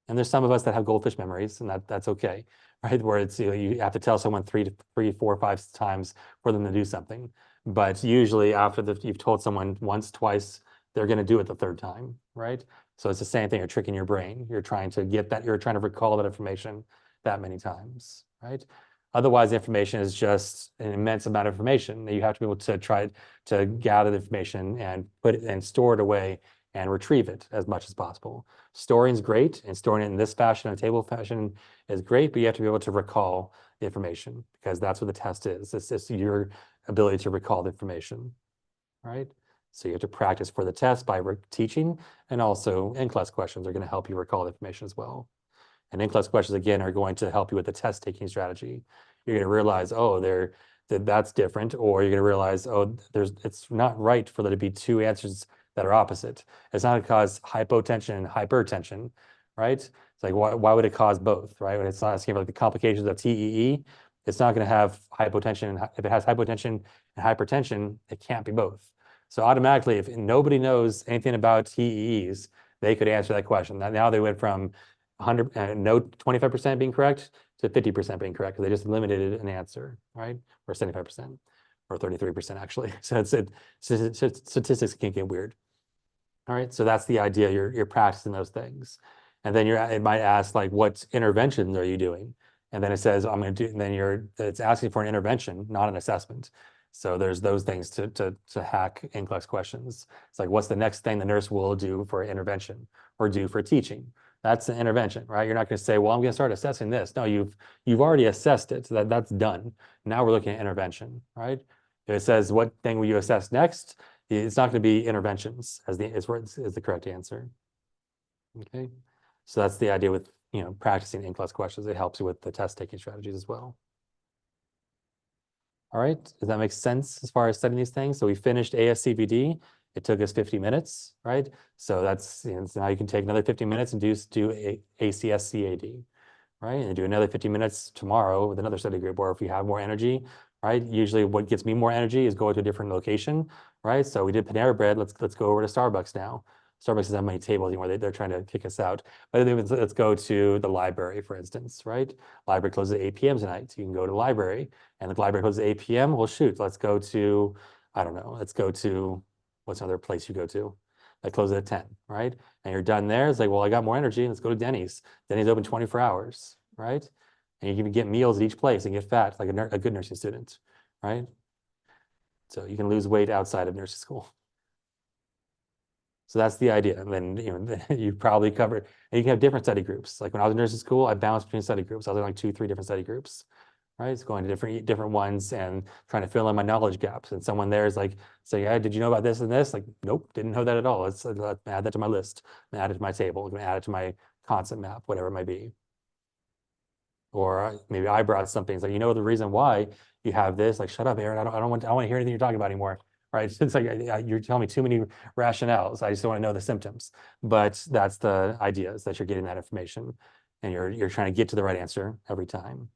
And there's some of us that have goldfish memories, and that's okay, right? Where it's, you have to tell someone 3, 4, 5 times for them to do something. But usually after you've told someone once, twice, they're going to do it the third time, right? So it's the same thing. You're tricking your brain. You're trying to recall that information that many times, right? Otherwise, the information is just an immense amount of information. You have to be able to try to gather the information and put it and store it away and retrieve it as much as possible. Storing is great, and storing it in this fashion, a table fashion, is great, but you have to be able to recall the information, because that's what the test is. It's your ability to recall the information, right? So you have to practice for the test by teaching, and also in-class questions are going to help you recall the information as well. And in-class questions, again, are going to help you with the test-taking strategy. You're going to realize, oh, that's different, or you're going to realize, oh, it's not right for there to be 2 answers that are opposite. It's not going to cause hypotension and hypertension, right? It's like, why would it cause both, right? When it's not asking for like the complications of TEE, it's not going to have hypotension. If it has hypotension and hypertension, it can't be both. So automatically, if nobody knows anything about TEEs, they could answer that question. Now they went from 100, no 25% being correct to 50% being correct, because they just eliminated an answer, right? Or 75%, or 33% actually. So statistics can get weird. All right, so that's the idea. You're practicing those things, and then it might ask like, what interventions are you doing? And then it says, I'm going to do. And then it's asking for an intervention, not an assessment. So there's those things to hack in-class questions. It's like, what's the next thing the nurse will do for intervention or do for teaching? That's an intervention, right? You're not going to say, well, I'm going to start assessing this. No, you've already assessed it, so that's done. Now we're looking at intervention, right? If it says, what thing will you assess next? It's not going to be interventions is the correct answer. Okay, so that's the idea with practicing in-class questions. It helps you with the test-taking strategies as well. All right, does that make sense as far as studying these things? So we finished ASCVD. It took us 50 minutes, right? So that's so now you can take another 50 minutes and do ACSCAD, right? And do another 50 minutes tomorrow with another study group. Or if you have more energy, right? Usually what gets me more energy is going to a different location, right? So we did Panera Bread. Let's go over to Starbucks now. Starbucks doesn't have many tables anymore. They're trying to kick us out. But let's go to the library, for instance, right? Library closes at 8 p.m. tonight. So you can go to the library, and the library closes at 8 p.m. Well, shoot, let's go to, I don't know, let's go to, what's another place you go to? That closes at 10, right? And you're done there. It's like, well, I got more energy. Let's go to Denny's. Denny's open 24 hours, right? And you can get meals at each place and get fat like a good nursing student, right? So you can lose weight outside of nursing school. So that's the idea. And then you probably covered, and you can have different study groups. Like when I was in nursing school, I bounced between study groups. I was in like 2, 3 different study groups, right? It's going to different ones and trying to fill in my knowledge gaps. And someone there is like saying, hey, did you know about this and this? Like, nope, didn't know that at all. Let's add that to my list, and add it to my table, and add it to my concept map, whatever it might be. Or maybe I brought something. It's like, you know, the reason why you have this, like, shut up, Aaron. I don't want to hear anything you're talking about anymore. Right. It's like you're telling me too many rationales. I just don't want to know the symptoms. But that's the idea, is that you're getting that information and you're trying to get to the right answer every time.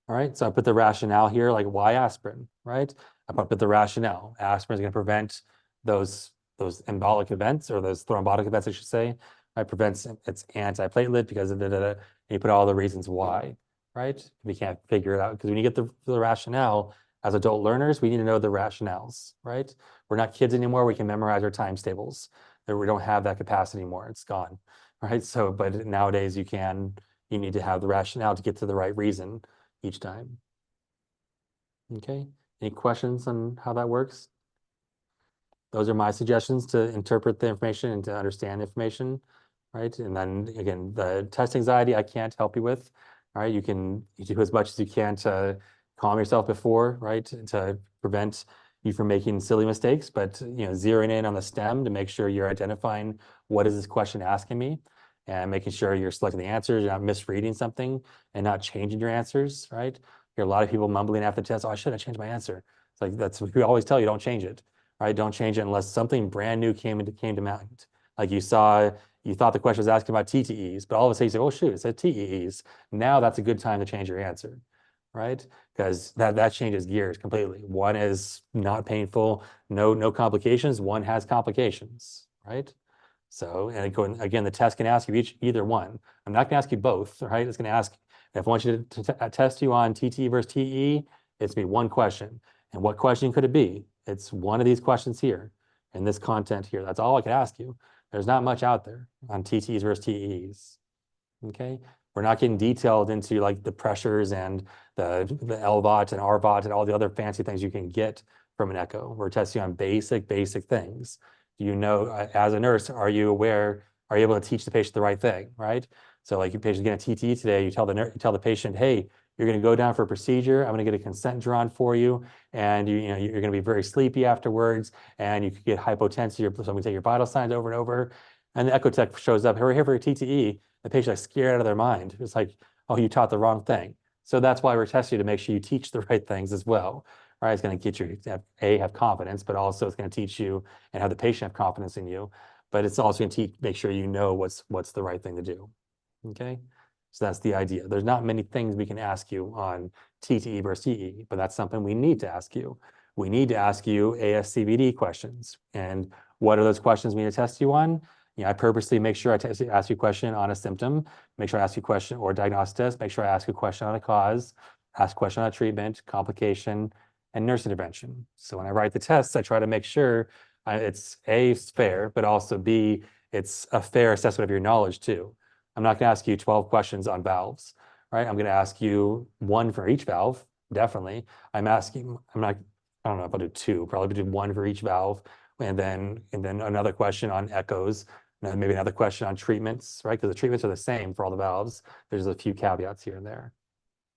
All right. So I put the rationale here, like why aspirin, right? I put the rationale. Aspirin is going to prevent those embolic events, or those thrombotic events, I should say. It prevents, it's antiplatelet because of and you put all the reasons why, right? We can't figure it out because when you get the rationale, as adult learners, we need to know the rationales, right? We're not kids anymore. We can memorize our times tables. We don't have that capacity anymore. It's gone, right? So, but nowadays you need to have the rationale to get to the right reason each time. Okay, any questions on how that works? Those are my suggestions to interpret the information and to understand information, right? And then again, the test anxiety I can't help you with. All right, you do as much as you can to calm yourself before, right, to prevent you from making silly mistakes, but zeroing in on the STEM to make sure you're identifying what is this question asking me, and making sure you're selecting the answers, you're not misreading something and not changing your answers, right? Hear a lot of people mumbling after the test, oh, I should have changed my answer. It's like, that's what we always tell you, don't change it. Right? Don't change it unless something brand new came to mind. Like you thought the question was asking about TTEs, but all of a sudden you say, oh shoot, it said TEEs. Now that's a good time to change your answer, right? Because that changes gears completely. One is not painful, no complications. One has complications, right? So, and again, the test can ask you either one. I'm not going to ask you both, right? It's going to ask, if I want you to test you on TTE versus TE, it's going to be one question. And what question could it be? It's one of these questions here and this content here. That's all I could ask you. There's not much out there on TTEs versus TEs. Okay, we're not getting detailed into like the pressures and the LVOT and RVOT and all the other fancy things you can get from an echo. We're testing on basic things. Do you know, as a nurse, are you able to teach the patient the right thing, right? So like your patient's getting a TTE today, you tell the patient, hey, you're going to go down for a procedure. I'm going to get a consent drawn for you, and you're going to be very sleepy afterwards, and you could get hypotensive. So I'm going to take your vital signs over and over, and the echo tech shows up. We're here for a TTE. The patient's like scared out of their mind. It's like, oh, you taught the wrong thing. So that's why we're testing you to make sure you teach the right things as well. Right? It's going to get you to have confidence, but also it's going to teach you and have the patient have confidence in you. But it's also going to make sure you know what's the right thing to do. Okay. So that's the idea. There's not many things we can ask you on TTE versus TE, but that's something we need to ask you. We need to ask you ASCVD questions. And what are those questions we need to test you on? I purposely make sure I ask you a question on a symptom, make sure I ask you a question or diagnostic test, make sure I ask you a question on a cause, ask a question on a treatment, complication, and nurse intervention. So when I write the tests, I try to make sure it's A, fair, but also B, it's a fair assessment of your knowledge too. I'm not going to ask you 12 questions on valves, right? I'm going to ask you one for each valve, definitely. I don't know if I'll do two, probably do one for each valve, and then another question on echoes, and then maybe another question on treatments, right? Because the treatments are the same for all the valves. There's a few caveats here and there.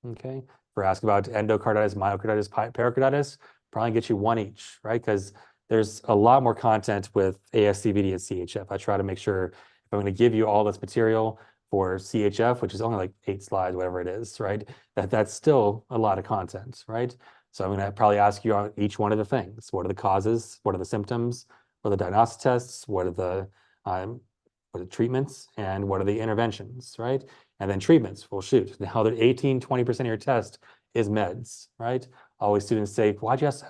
Okay. For ask about endocarditis, myocarditis, pericarditis, probably get you one each, right? Because there's a lot more content with ASCVD and CHF. I try to make sure if I'm going to give you all this material for CHF, which is only like 8 slides, whatever it is, right? That's still a lot of content, right? So I'm going to probably ask you on each one of the things. What are the causes? What are the symptoms? What are the diagnostic tests? What are the treatments? And what are the interventions, right? And then treatments. Well, shoot, now that 18-20% of your test is meds, right? Always students say, why'd you ask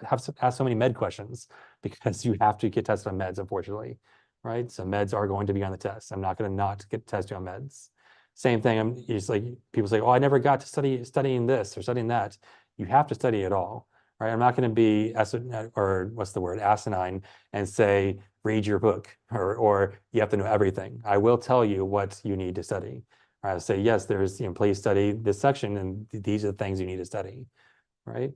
so many med questions? Because you have to get tested on meds, unfortunately, right? So meds are going to be on the test. I'm not going to not get tested on meds. Same thing. It's like people say, oh, I never got to studying this or studying that. You have to study it all, right? I'm not going to be asinine and say, read your book or you have to know everything. I will tell you what you need to study. I say, yes, there's, please study this section and these are the things you need to study, right?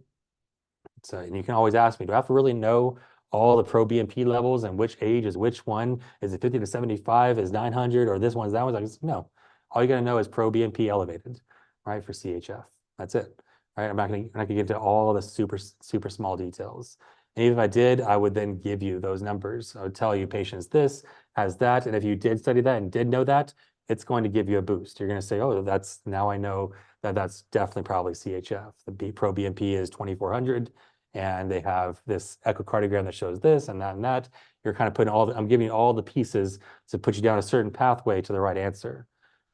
So, and you can always ask me, do I have to really know all the pro-BNP levels and which age is which one? Is it 50 to 75? Is 900 or this one's that one? Like, no, all you got to know is pro-BNP elevated, right? For CHF. That's it, right? I'm not going to get into all the super small details. And even if I did, I would then give you those numbers. I would tell you patients this has that. And if you did study that and did know that, it's going to give you a boost. You're going to say, oh, now I know that that's definitely probably CHF. The pro BNP is 2400, and they have this echocardiogram that shows this and that and that. You're kind of putting I'm giving you all the pieces to put you down a certain pathway to the right answer,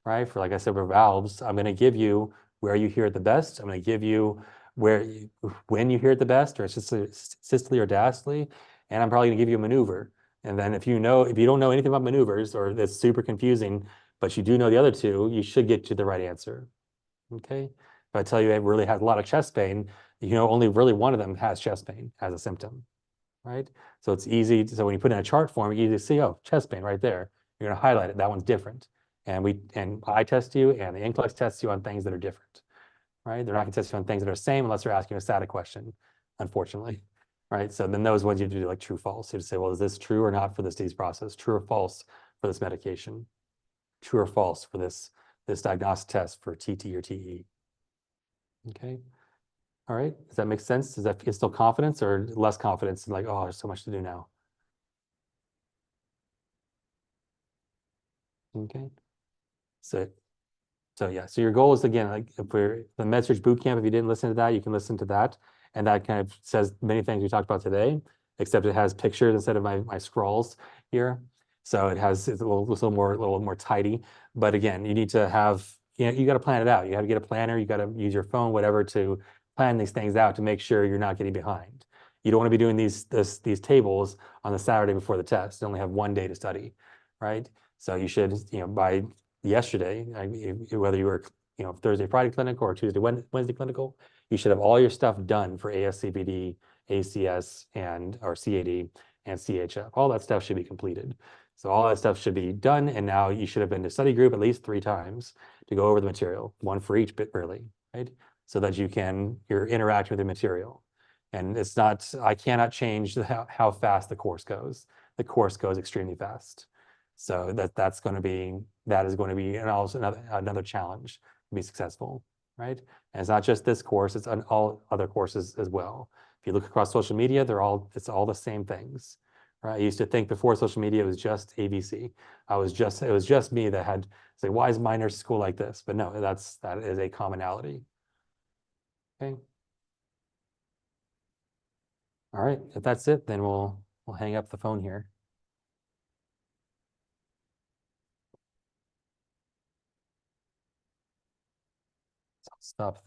right? For, like I said, with valves, I'm going to give you where you hear it the best. I'm going to give you when you hear it the best, or systole or diastole, and I'm probably going to give you a maneuver. And then if you don't know anything about maneuvers, or it's super confusing, but you do know the other two, you should get to the right answer. Okay. If I tell you it really has a lot of chest pain, only really one of them has chest pain as a symptom, right? So it's easy. So when you put in a chart form, you easy to see, oh, chest pain right there. You're going to highlight it. That one's different. And I test you, and the NCLEX tests you on things that are different, right? They're not going to test you on things that are the same unless they're asking a static question, unfortunately, right? So then those ones you have to do like true, false. You have to say, well, is this true or not for this disease process? True or false for this medication? True or false for this diagnostic test for TT or TE? Okay. All right. Does that make sense? Does that instill confidence or less confidence? Like, oh, there's so much to do now. Okay. So yeah, so your goal is, again, like for the MedSurg Bootcamp, if you didn't listen to that, you can listen to that. And that kind of says many things we talked about today, except it has pictures instead of my scrolls here. So it's a little more tidy. But again, you need to have, you got to plan it out. You got to get a planner, you got to use your phone, whatever, to plan these things out to make sure you're not getting behind. You don't want to be doing these tables on the Saturday before the test. You only have one day to study, right? So you should, by yesterday, whether you were, Thursday, Friday clinical or Tuesday, Wednesday clinical, you should have all your stuff done for ASCVD, ACS, or CAD and CHF. All that stuff should be completed. So all that stuff should be done, and now you should have been to study group at least 3 times to go over the material, one for each bit really, right? So that you're interacting with the material. And I cannot change how fast the course goes. The course goes extremely fast. So that is going to be and also another challenge to be successful, right? And it's not just this course, it's on all other courses as well. If you look across social media, it's all the same things, right? I used to think before social media it was just ABC. It was just me that had say, why is my nursing school like this? But no, that is a commonality. Okay. All right. If that's it, then we'll hang up the phone here. Stop.